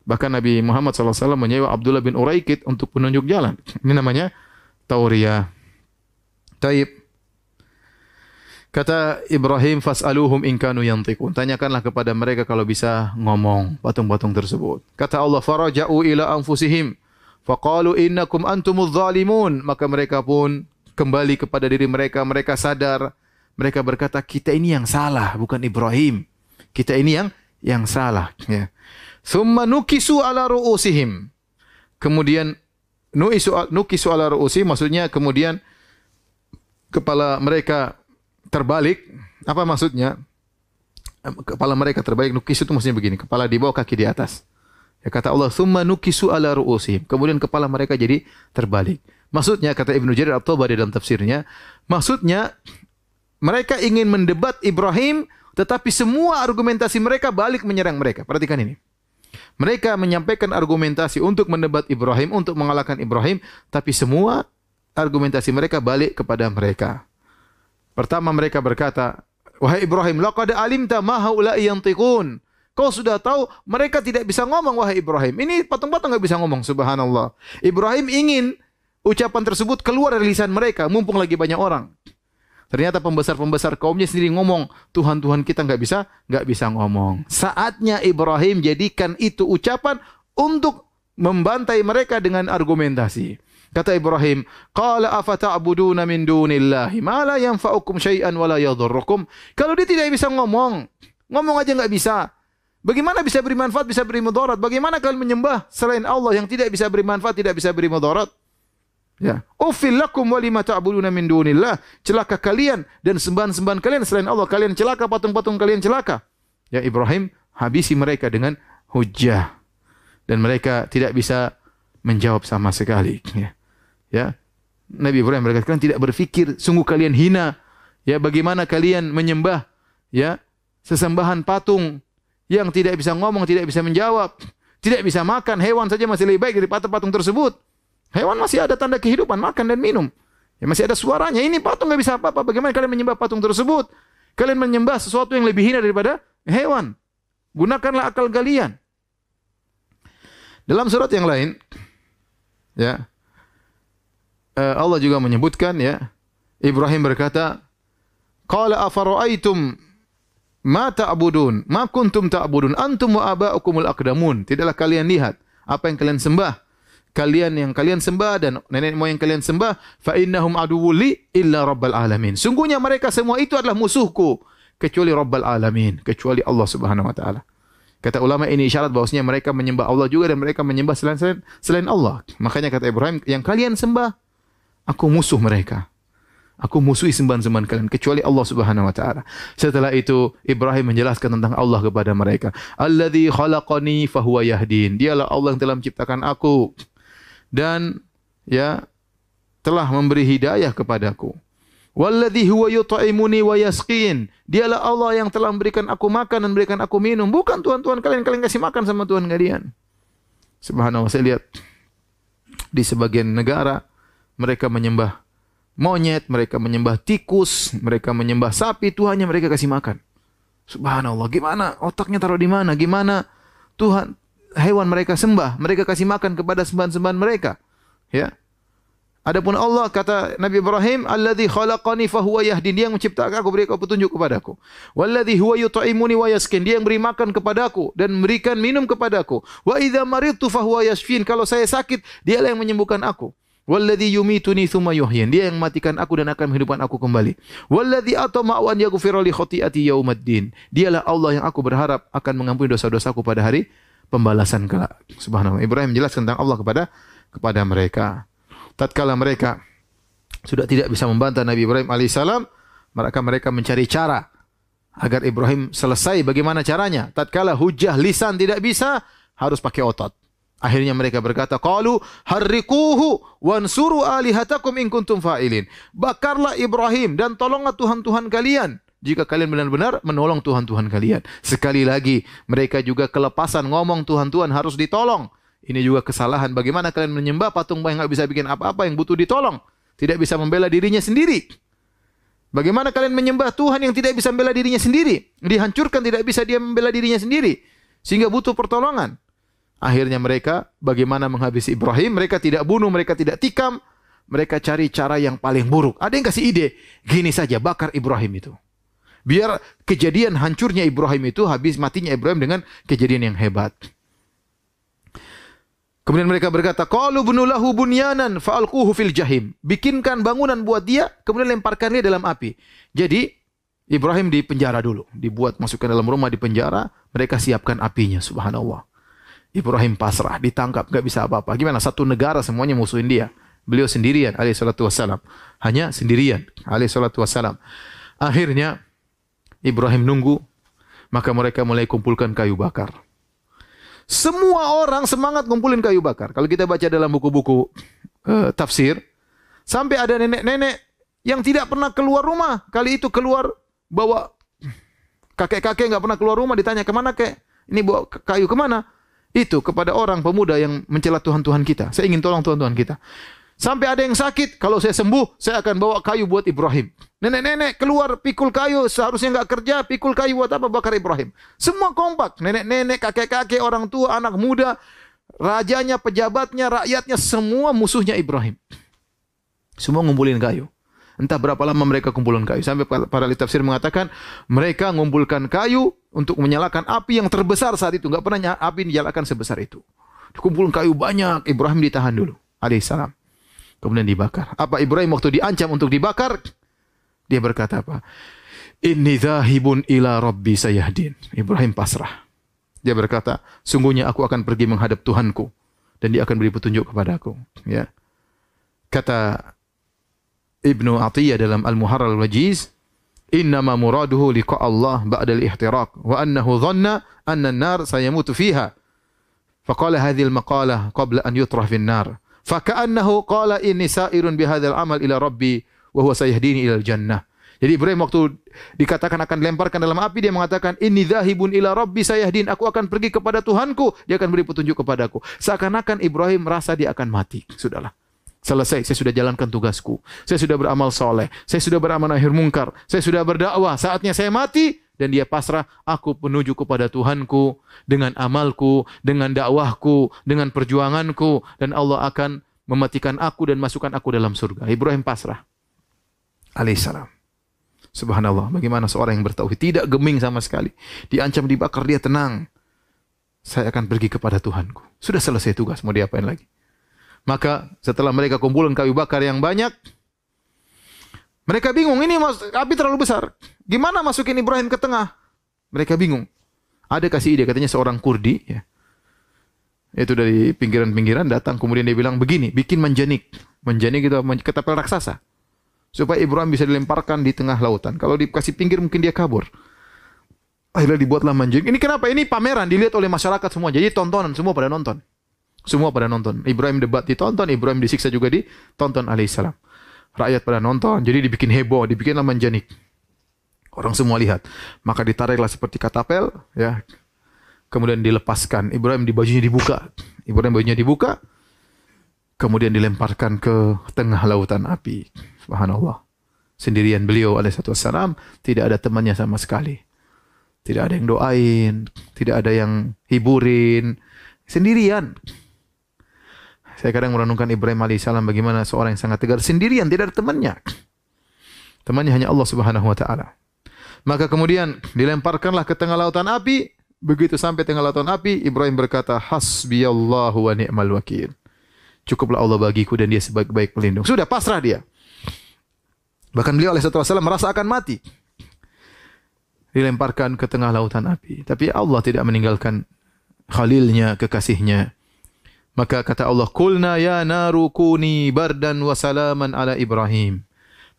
Bahkan Nabi Muhammad SAW menyewa Abdullah bin Uraikid untuk penunjuk jalan. Ini namanya tauriyah. Taib. Kata Ibrahim, fas'aluhum in kanu yantiqun. Tanyakanlah kepada mereka kalau bisa ngomong patung-patung tersebut. Kata Allah, faraja'u ila anfusihim faqalu innakum antumudz zalimun. Maka mereka pun kembali kepada diri mereka, mereka sadar, mereka berkata, kita ini yang salah, bukan Ibrahim. Kita ini yang salah, ya. Tsumma nukisu ala ru'usihim. Kemudian nukisu ala ru'usihim maksudnya kemudian kepala mereka terbalik. Apa maksudnya? Kepala mereka terbalik. Nukis itu maksudnya begini, kepala di bawah, kaki di atas. Ya, kata Allah, "Tsumma nukisu ala ru'usihim." Kemudian kepala mereka jadi terbalik. Maksudnya, kata Ibnu Jarir At-Tabari dalam tafsirnya, maksudnya mereka ingin mendebat Ibrahim, tetapi semua argumentasi mereka balik menyerang mereka. Perhatikan ini. Mereka menyampaikan argumentasi untuk mendebat Ibrahim, untuk mengalahkan Ibrahim, tapi semua argumentasi mereka balik kepada mereka. Pertama mereka berkata, wahai Ibrahim, laqad alimta ma haula'i yantiqun. Kau sudah tahu mereka tidak bisa ngomong, wahai Ibrahim. Ini patung-patung enggak bisa ngomong, subhanallah. Ibrahim ingin ucapan tersebut keluar dari lisan mereka, mumpung lagi banyak orang. Ternyata pembesar-pembesar kaumnya sendiri ngomong, Tuhan-Tuhan kita enggak bisa ngomong. Saatnya Ibrahim jadikan itu ucapan untuk membantai mereka dengan argumentasi. Kata Ibrahim, qala afata'buduna min dunillahi ma la yanfa'ukum syai'an wa la yadhurrukum. Kalau dia tidak bisa ngomong aja enggak bisa. Bagaimana bisa beri manfaat, bisa beri mudarat? Bagaimana kalian menyembah selain Allah yang tidak bisa beri manfaat, tidak bisa beri mudarat? Ya. Uffil lakum wa lima ta'buduna min dunillah. Celaka kalian dan sembahan-sembahan kalian selain Allah. Kalian celaka, patung-patung kalian celaka. Ya, Ibrahim habisi mereka dengan hujjah. Dan mereka tidak bisa menjawab sama sekali. Ya. Nabi Ibrahim berkata, kalian tidak berfikir, sungguh kalian hina. Ya, bagaimana kalian menyembah ya sesembahan patung yang tidak bisa ngomong, tidak bisa menjawab, tidak bisa makan, hewan saja masih lebih baik dari patung-patung tersebut. Hewan masih ada tanda kehidupan, makan dan minum. Ya, masih ada suaranya. Ini patung enggak bisa apa-apa. Bagaimana kalian menyembah patung tersebut? Kalian menyembah sesuatu yang lebih hina daripada hewan. Gunakanlah akal kalian. Dalam surat yang lain, ya, Allah juga menyebutkan, ya, Ibrahim berkata, qala afara'aitum ma ta'budun ma kuntum ta'budun antum wa aba'ukumul aqdamun. Tidaklah kalian lihat apa yang kalian sembah, yang kalian sembah dan nenek moyang kalian sembah, fa innahum aduwwuli illa rabbal alamin. Sungguhnya mereka semua itu adalah musuhku kecuali Rabbal alamin, kecuali Allah Subhanahu wa taala. Kata ulama, ini isyarat bahwasanya mereka menyembah Allah juga dan mereka menyembah selain Allah. Makanya kata Ibrahim, yang kalian sembah, aku musuh mereka. Aku musuhi sembahan-sembahan kalian kecuali Allah Subhanahu wa taala. Setelah itu Ibrahim menjelaskan tentang Allah kepada mereka. Alladzi khalaqani fahuwa yahdin. Dialah Allah yang telah menciptakan aku dan ya telah memberi hidayah kepadaku. Walladzi huwa yut'imuni wa yasqin. Dialah Allah yang telah memberikan aku makan dan memberikan aku minum. Bukan Tuhan-Tuhan kalian kasih makan sama Tuhan kalian. Subhanallah, saya lihat di sebagian negara mereka menyembah monyet, mereka menyembah tikus, mereka menyembah sapi, Tuhannya mereka kasih makan. Subhanallah, gimana otaknya taruh di mana? Gimana Tuhan hewan mereka sembah, mereka kasih makan kepada sembahan-sembahan mereka. Ya. Adapun Allah, kata Nabi Ibrahim, alladzi khalaqani fahuwa yahdin. Dia yang menciptakan aku, beri petunjuk kepadaku. Walladzi huwa yut'imuni wa yasqin. Dia yang beri makan kepadaku dan memberikan minum kepadaku. Wa idza maridtu fahuwa yashfin. Kalau saya sakit, dialah yang menyembuhkan aku. Walladzi yumituni tsumma yuhyin. Dia yang mematikan aku dan akan menghidupkan aku kembali. Walladzi atama'u an yaghfira li khati'ati yaumiddin. Dialah Allah yang aku berharap akan mengampuni dosa-dosaku pada hari pembalasan kelak. Subhanallah. Ibrahim menjelaskan tentang Allah kepada mereka. Tatkala mereka sudah tidak bisa membantah Nabi Ibrahim alaihissalam, maka mereka mencari cara agar Ibrahim selesai. Bagaimana caranya? Tatkala hujah lisan tidak bisa, harus pakai otot. Akhirnya mereka berkata, qalu harriquhu wansuru alihatakum in kuntum fa'ilin. Bakarlah Ibrahim dan tolonglah Tuhan-Tuhan kalian jika kalian benar-benar menolong Tuhan-Tuhan kalian. Sekali lagi, mereka juga kelepasan ngomong Tuhan-Tuhan harus ditolong. Ini juga kesalahan. Bagaimana kalian menyembah patung yang enggak bisa bikin apa-apa, yang butuh ditolong, tidak bisa membela dirinya sendiri? Bagaimana kalian menyembah Tuhan yang tidak bisa membela dirinya sendiri? Dihancurkan, tidak bisa dia membela dirinya sendiri, sehingga butuh pertolongan. Akhirnya mereka bagaimana menghabisi Ibrahim? Mereka tidak bunuh, mereka tidak tikam. Mereka cari cara yang paling buruk. Ada yang kasih ide, gini saja, bakar Ibrahim itu. Biar kejadian hancurnya Ibrahim itu, habis matinya Ibrahim dengan kejadian yang hebat. Kemudian mereka berkata, qalu bunu lahu bunyanan fa'alquhu fil jahim. Bikinkan bangunan buat dia, kemudian lemparkan dia dalam api. Jadi Ibrahim di penjara dulu, dibuat masukkan dalam rumah di penjara, mereka siapkan apinya, subhanallah. Ibrahim pasrah, ditangkap, enggak bisa apa-apa. Gimana? Satu negara semuanya musuhin dia. Beliau sendirian, alaihi salatu wassalam. Hanya sendirian, alaihi salatu wassalam. Akhirnya Ibrahim nunggu, maka mereka mulai kumpulkan kayu bakar. Semua orang semangat kumpulin kayu bakar. Kalau kita baca dalam buku-buku tafsir, sampai ada nenek-nenek yang tidak pernah keluar rumah. Kali itu keluar bawa kakek-kakek nggak pernah keluar rumah, ditanya kemana kek? Ini bawa kayu kemana? Itu kepada orang pemuda yang mencela Tuhan-Tuhan kita. Saya ingin tolong Tuhan-Tuhan kita. Sampai ada yang sakit, kalau saya sembuh, saya akan bawa kayu buat Ibrahim. Nenek-nenek keluar pikul kayu, seharusnya nggak kerja, pikul kayu buat apa? Bakar Ibrahim. Semua kompak, nenek-nenek, kakek-kakek, orang tua, anak muda, rajanya, pejabatnya, rakyatnya, semua musuhnya Ibrahim. Semua ngumpulin kayu. Entah berapa lama mereka kumpulkan kayu. Sampai para ahli tafsir mengatakan, mereka ngumpulkan kayu untuk menyalakan api yang terbesar saat itu. Nggak pernah api dinyalakan sebesar itu. Kumpulkan kayu banyak, Ibrahim ditahan dulu, alaihissalam. Kemudian dibakar. Apa Ibrahim waktu diancam untuk dibakar? Dia berkata apa? Inni dzahibun ila rabbi sayahdin. Ibrahim pasrah. Dia berkata, sungguhnya aku akan pergi menghadap Tuhanku dan dia akan beri petunjuk kepadaku. Ya. Kata Ibnu Atiyah dalam Al-Muharrar Al-Wajiz, innama muraduhu liqa Allah ba'da al-ihtiraq wa annahu dhanna anna an-nar sayamutu fiha. Faqala hadhihi al-maqalah qabla an yutrah fi an-nar. Faka'annahu qala inni sa'irun bihadzal amal ila rabbi wa huwa sayahdini ila al-jannah. Jadi Ibrahim waktu dikatakan akan dilemparkan dalam api, dia mengatakan inni dzahibun ila rabbi sayahdin, aku akan pergi kepada Tuhanku, dia akan beri petunjuk kepadaku. Seakan-akan Ibrahim merasa dia akan mati. Sudahlah. Selesai, saya sudah jalankan tugasku. Saya sudah beramal soleh, saya sudah beramal nahi munkar, saya sudah berdakwah, saatnya saya mati. Dan dia pasrah, aku menuju kepada Tuhanku dengan amalku, dengan dakwahku, dengan perjuanganku, dan Allah akan mematikan aku dan masukkan aku dalam surga. Ibrahim pasrah. Alaihissalam. Subhanallah, bagaimana seorang yang bertauhid tidak geming sama sekali. Diancam dibakar, dia tenang. Saya akan pergi kepada Tuhanku. Sudah selesai tugas, mau diapain lagi? Maka setelah mereka kumpulkan kayu bakar yang banyak, mereka bingung, ini api terlalu besar. Gimana masukin Ibrahim ke tengah? Mereka bingung. Ada kasih ide, katanya seorang Kurdi, ya. Itu dari pinggiran-pinggiran datang, kemudian dia bilang begini, bikin manjanik. Manjanik itu ketapel raksasa. Supaya Ibrahim bisa dilemparkan di tengah lautan. Kalau dikasih pinggir mungkin dia kabur. Akhirnya dibuatlah manjanik. Ini kenapa? Ini pameran, dilihat oleh masyarakat semua. Jadi tontonan, semua pada nonton. Semua pada nonton. Ibrahim debat ditonton, Ibrahim disiksa juga ditonton alaihissalam. Rakyat pada nonton, jadi dibikin heboh, dibikinlah manjanik. Orang semua lihat. Maka ditariklah seperti katapel, ya. Kemudian dilepaskan. Ibrahim di bajunya dibuka. Ibrahim bajunya dibuka. Kemudian dilemparkan ke tengah lautan api. Subhanallah. Sendirian beliau alaihissalam, tidak ada temannya sama sekali. Tidak ada yang doain, tidak ada yang hiburin. Sendirian. Saya kadang merenungkan Ibrahim alaihissalam bagaimana seorang yang sangat tegar sendirian, tidak ada temannya. Temannya hanya Allah Subhanahu wa taala. Maka kemudian dilemparkanlah ke tengah lautan api. Begitu sampai tengah lautan api, Ibrahim berkata, hasbiyallahu wa ni'mal wakil. Cukuplah Allah bagiku dan dia sebaik-baik pelindung. Sudah pasrah dia. Bahkan beliau alaihissalam merasa akan mati. Dilemparkan ke tengah lautan api. Tapi Allah tidak meninggalkan khalilnya, kekasihnya. Maka kata Allah, "Qulna ya naru kuni bardan wa salaman ala Ibrahim."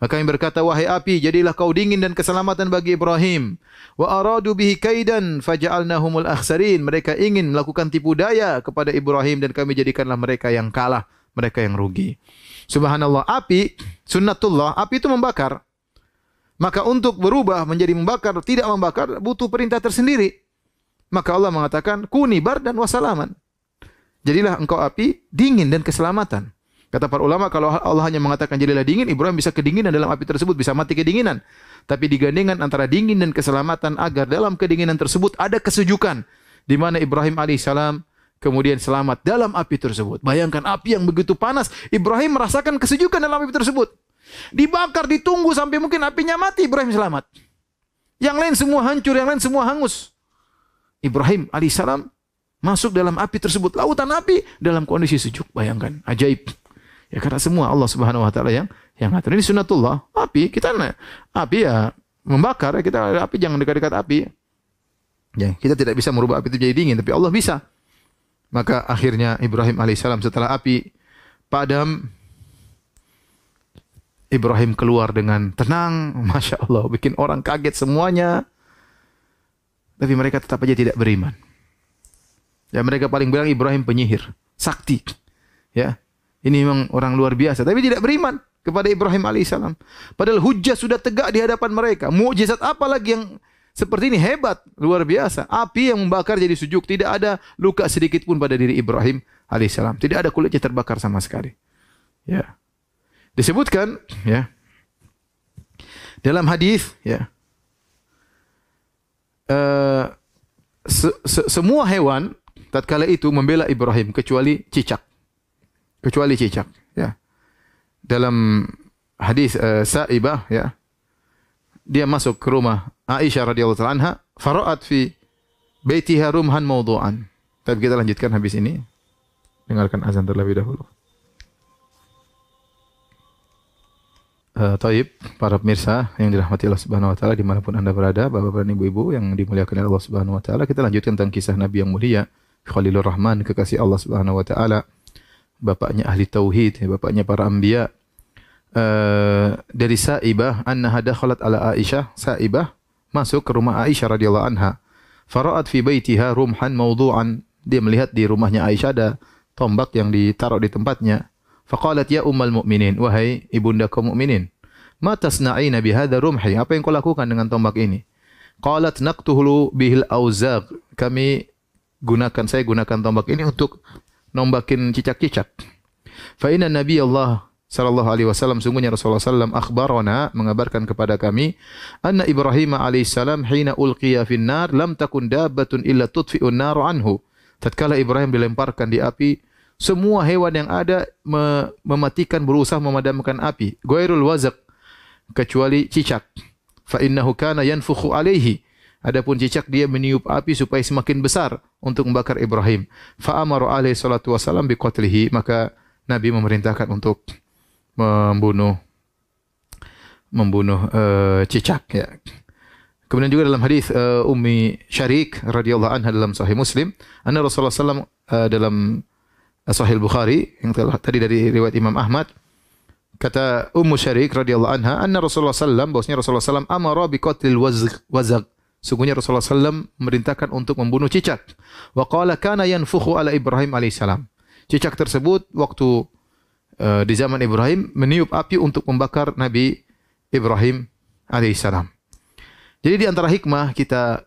Maka yang berkata, wahai api, jadilah kau dingin dan keselamatan bagi Ibrahim. Wa aradu bihi kaidan faja'alnahumul akhsarin. Mereka ingin melakukan tipu daya kepada Ibrahim dan kami jadikanlah mereka yang kalah, mereka yang rugi. Subhanallah, api, sunnatullah, api itu membakar. Maka untuk berubah menjadi membakar, tidak membakar, butuh perintah tersendiri. Maka Allah mengatakan, kuni bardan wa salaman. Jadilah engkau api, dingin dan keselamatan. Kata para ulama, kalau Allah hanya mengatakan jadilah dingin, Ibrahim bisa kedinginan dalam api tersebut, bisa mati kedinginan. Tapi digandingkan antara dingin dan keselamatan agar dalam kedinginan tersebut ada kesejukan. Di mana Ibrahim alaihissalam kemudian selamat dalam api tersebut. Bayangkan api yang begitu panas, Ibrahim merasakan kesejukan dalam api tersebut. Dibakar, ditunggu sampai mungkin apinya mati, Ibrahim selamat. Yang lain semua hancur, yang lain semua hangus. Ibrahim alaihissalam masuk dalam api tersebut, lautan api dalam kondisi sejuk. Bayangkan, ajaib. Ya karena semua Allah Subhanahu wa taala yang ngatur. Ini sunnatullah. Api ya membakar, kita ada api jangan dekat-dekat api. Ya, kita tidak bisa merubah api itu jadi dingin, tapi Allah bisa. Maka akhirnya Ibrahim alaihissalam setelah api padam, Ibrahim keluar dengan tenang, Masya Allah, bikin orang kaget semuanya. Tapi mereka tetap aja tidak beriman. Ya, mereka paling bilang Ibrahim penyihir, sakti. Ya, ini memang orang luar biasa, tapi tidak beriman kepada Ibrahim alaihissalam. Padahal hujjah sudah tegak di hadapan mereka. Mukjizat apa lagi yang seperti ini, hebat, luar biasa. Api yang membakar jadi sejuk, tidak ada luka sedikit pun pada diri Ibrahim alaihissalam. Tidak ada kulitnya terbakar sama sekali. Ya. Disebutkan ya dalam hadis ya semua hewan tatkala itu membela Ibrahim kecuali cicak. Kecuali cicak ya. Dalam hadis Sa'ibah ya, dia masuk ke rumah Aisyah radhiyallahu taala anha, fara'at fi baitiha rumhan mawdu'an. Tapi kita lanjutkan habis ini. Dengarkan azan terlebih dahulu. Taib, para pemirsa yang dirahmati Allah Subhanahu wa taala dimanapun Anda berada, Bapak-bapak dan Ibu-ibu yang dimuliakan oleh Allah Subhanahu wa taala, kita lanjutkan tentang kisah Nabi yang mulia, Khalilur Rahman, kekasih Allah Subhanahu wa taala, bapaknya ahli tauhid, bapaknya para anbiya. Dari Sa'ibah annaha dakhalat ala Aisyah, Sa'ibah masuk ke rumah Aisyah radhiyallahu anha. Fara'at fi baitiha rumhan mawdu'an. Dia melihat di rumahnya Aisyah ada tombak yang ditaruh di tempatnya. Faqalat ya ummal mu'minin, wahai ibunda kaum mukminin, ma tasna'ina bihadza rumhi? Apa yang kau lakukan dengan tombak ini? Qalat naqtuhu bihil auzaq. Saya gunakan tombak ini untuk nombakin cicak-cicak. Fa inna Nabi Allah sallallahu alaihi wasallam, sungguhnya Rasulullah sallam akhbarana, mengabarkan kepada kami, anna Ibrahim alaihissalam hina ulqiya fin nar lam takun dabbatun illa tudfi'un nar anhu. Tatkala Ibrahim dilemparkan di api, semua hewan yang ada mematikan, berusaha memadamkan api. Ghairul wazaq, kecuali cicak. Fa innahu kana yanfukhu alaihi. Adapun cicak dia meniup api supaya semakin besar untuk membakar Ibrahim. Fa amara alaihi salatu wasallam biqatlihi, maka Nabi memerintahkan untuk membunuh cicak ya. Kemudian juga dalam hadis Ummi Syarik radhiyallahu anha dalam Sahih Muslim, anna Rasulullah sallallahu dalam Sahih Bukhari yang tadi dari riwayat Imam Ahmad, kata Ummu Syarik radhiyallahu anha, anna Rasulullah sallallahu, bahwasanya Rasulullah sallallahu amara biqatlil wazaq. Sungguhnya Rasulullah sallallahu memerintahkan untuk membunuh cicak. Wa qala kana yanfukhu ala Ibrahim alaihissalam. Cicak tersebut waktu di zaman Ibrahim meniup api untuk membakar Nabi Ibrahim alaihissalam. Jadi di antara hikmah kita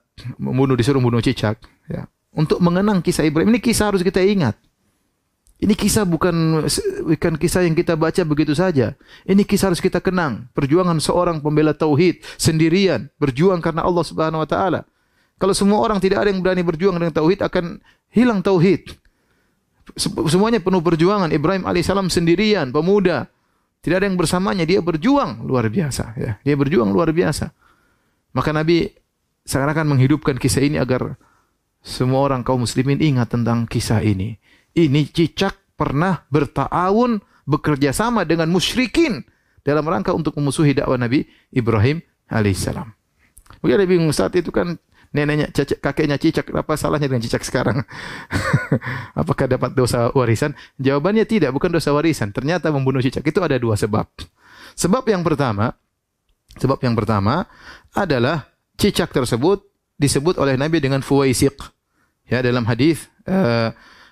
disuruh membunuh cicak ya, untuk mengenang kisah Ibrahim. Ini kisah harus kita ingat. Ini kisah bukan kisah yang kita baca begitu saja. Ini kisah harus kita kenang. Perjuangan seorang pembela tauhid sendirian, berjuang karena Allah Subhanahu wa taala. Kalau semua orang tidak ada yang berani berjuang dengan tauhid, akan hilang tauhid. Semuanya penuh perjuangan. Ibrahim alaihissalam sendirian, pemuda. Tidak ada yang bersamanya, dia berjuang luar biasa ya. Dia berjuang luar biasa. Maka Nabi seakan-akan menghidupkan kisah ini agar semua orang kaum muslimin ingat tentang kisah ini. Ini cicak pernah berta'awun, bekerja sama dengan musyrikin dalam rangka untuk memusuhi dakwah Nabi Ibrahim alaihissalam. Mungkin ada bingung, saat itu kan neneknya, kakeknya cicak, apa salahnya dengan cicak sekarang? Apakah dapat dosa warisan? Jawabannya tidak, bukan dosa warisan. Ternyata membunuh cicak itu ada dua sebab. Sebab yang pertama adalah cicak tersebut disebut oleh Nabi dengan fuwaisiq. Ya, dalam hadis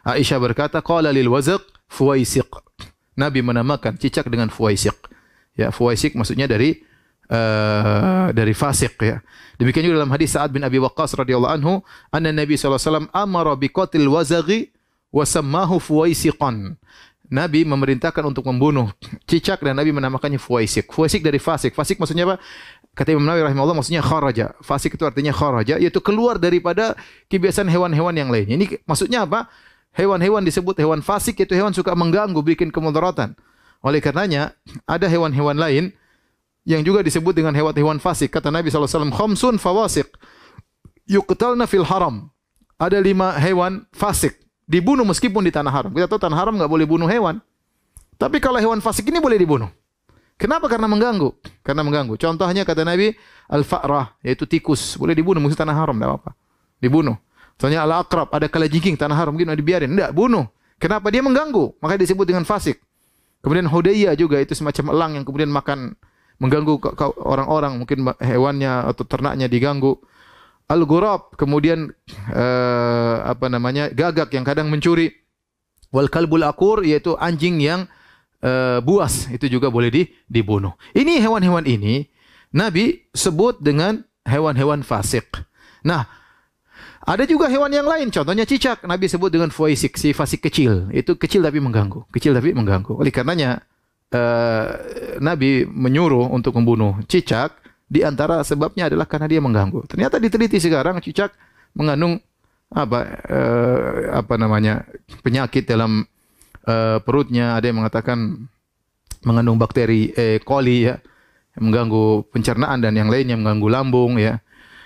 Aisyah berkata, qala lil wazaq fuwaisiq. Nabi menamakan cicak dengan fuwaisiq. Ya, fuwaisiq maksudnya dari fasik ya. Demikian juga dalam hadis Sa'ad bin Abi Waqqas radhiyallahu anhu, anna Nabi sallallahu alaihi wasallam amara biqatil wazaghi wa sammahu fuwaisiqan. Nabi memerintahkan untuk membunuh cicak dan Nabi menamakannya fuwaisiq. Fuwaisiq dari fasik. Fasik maksudnya apa? Kata Imam Nawawi rahimahullah, maksudnya kharaja. Fasik itu artinya kharaja, yaitu keluar daripada kebiasaan hewan-hewan yang lainnya. Ini maksudnya apa? hewan-hewan disebut hewan fasik, itu hewan suka mengganggu, bikin kemudaratan. Oleh karenanya, ada hewan-hewan lain yang juga disebut dengan hewan-hewan fasik. Kata Nabi SAW, khamsun fawasiq yuqtalna fil haram. Ada 5 hewan fasik, dibunuh meskipun di tanah haram. Kita tahu tanah haram nggak boleh bunuh hewan. Tapi kalau hewan fasik ini boleh dibunuh. Kenapa? Karena mengganggu. Karena mengganggu. Contohnya kata Nabi, al-fa'rah, yaitu tikus. Boleh dibunuh, mesti tanah haram, tidak apa-apa. Dibunuh. Contohnya al-aqrab, ada kalajengking, tanah haram, mungkin dibiarin. Tidak, bunuh. Kenapa? Dia mengganggu. Makanya disebut dengan fasik. Kemudian hudayya juga, itu semacam elang yang kemudian makan, mengganggu orang-orang. Mungkin hewannya atau ternaknya diganggu. Al-ghurab, kemudian gagak yang kadang mencuri. Wal kalbul akur, yaitu anjing yang buas, itu juga boleh dibunuh. Ini hewan-hewan ini Nabi sebut dengan hewan-hewan fasik. Nah, ada juga hewan yang lain, contohnya cicak. Nabi sebut dengan fuaisik, si fasik kecil. Itu kecil tapi mengganggu. Kecil tapi mengganggu. Oleh karenanya Nabi menyuruh untuk membunuh cicak. Di antara sebabnya adalah karena dia mengganggu. Ternyata diteliti sekarang cicak mengandung penyakit dalam perutnya. Ada yang mengatakan mengandung bakteri E. coli ya, yang mengganggu pencernaan dan yang lainnya, mengganggu lambung ya.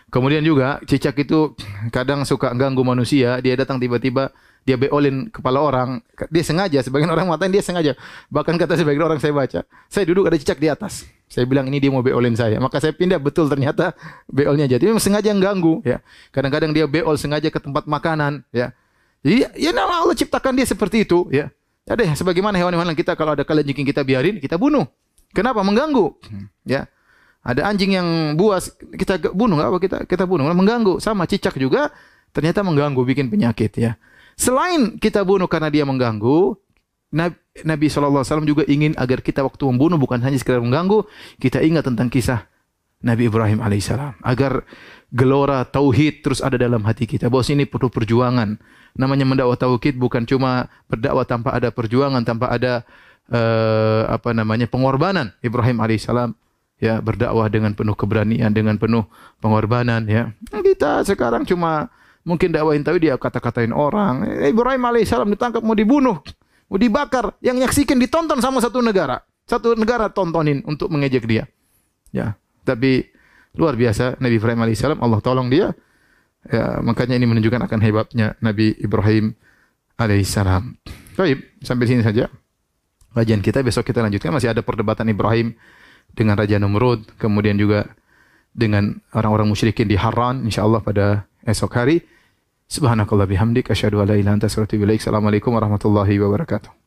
Kemudian juga cicak itu kadang suka ganggu manusia. Dia datang tiba-tiba, dia beolin kepala orang. Dia sengaja, sebagian orang mengatakan dia sengaja. Bahkan kata sebagian orang saya baca, saya duduk ada cicak di atas. Saya bilang ini dia mau beolin saya. Maka saya pindah, betul ternyata beolnya jadi. Memang sengaja ganggu ya. Kadang-kadang dia beol sengaja ke tempat makanan ya. Jadi ya nama Allah ciptakan dia seperti itu ya. Ada sebagaimana hewan-hewan yang kita kalau ada kalajengking kita biarin, kita bunuh. Kenapa? Mengganggu. Ya. Ada anjing yang buas, kita bunuh, enggak apa kita bunuh, mengganggu. Sama cicak juga ternyata mengganggu, bikin penyakit ya. Selain kita bunuh karena dia mengganggu, Nabi SAW juga ingin agar kita waktu membunuh bukan hanya sekedar mengganggu, kita ingat tentang kisah Nabi Ibrahim alaihissalam, agar gelora tauhid terus ada dalam hati kita. Bahwa ini perlu perjuangan. Namanya mendakwah tauhid bukan cuma berdakwah tanpa ada perjuangan, tanpa ada pengorbanan. Ibrahim alaihissalam ya berdakwah dengan penuh keberanian, dengan penuh pengorbanan ya. Kita sekarang cuma mungkin dakwahin tahu dia kata-katain orang. Ibrahim alaihissalam ditangkap mau dibunuh, mau dibakar, yang nyaksikan ditonton sama satu negara. Satu negara tontonin untuk mengejek dia. Ya, tapi luar biasa Nabi Ibrahim alaihissalam, Allah tolong dia. Ya, makanya ini menunjukkan akan hebatnya Nabi Ibrahim alaihissalam. Baik, sampai sini saja kajian kita. Besok kita lanjutkan, masih ada perdebatan Ibrahim dengan Raja Numrud, kemudian juga dengan orang-orang musyrikin di Harran, insyaallah pada esok hari. Subhanakallah bihamdik, asyhadu an la ilaha illa anta astaghfiruka wa atubu ilaik. Assalamualaikum warahmatullahi wabarakatuh.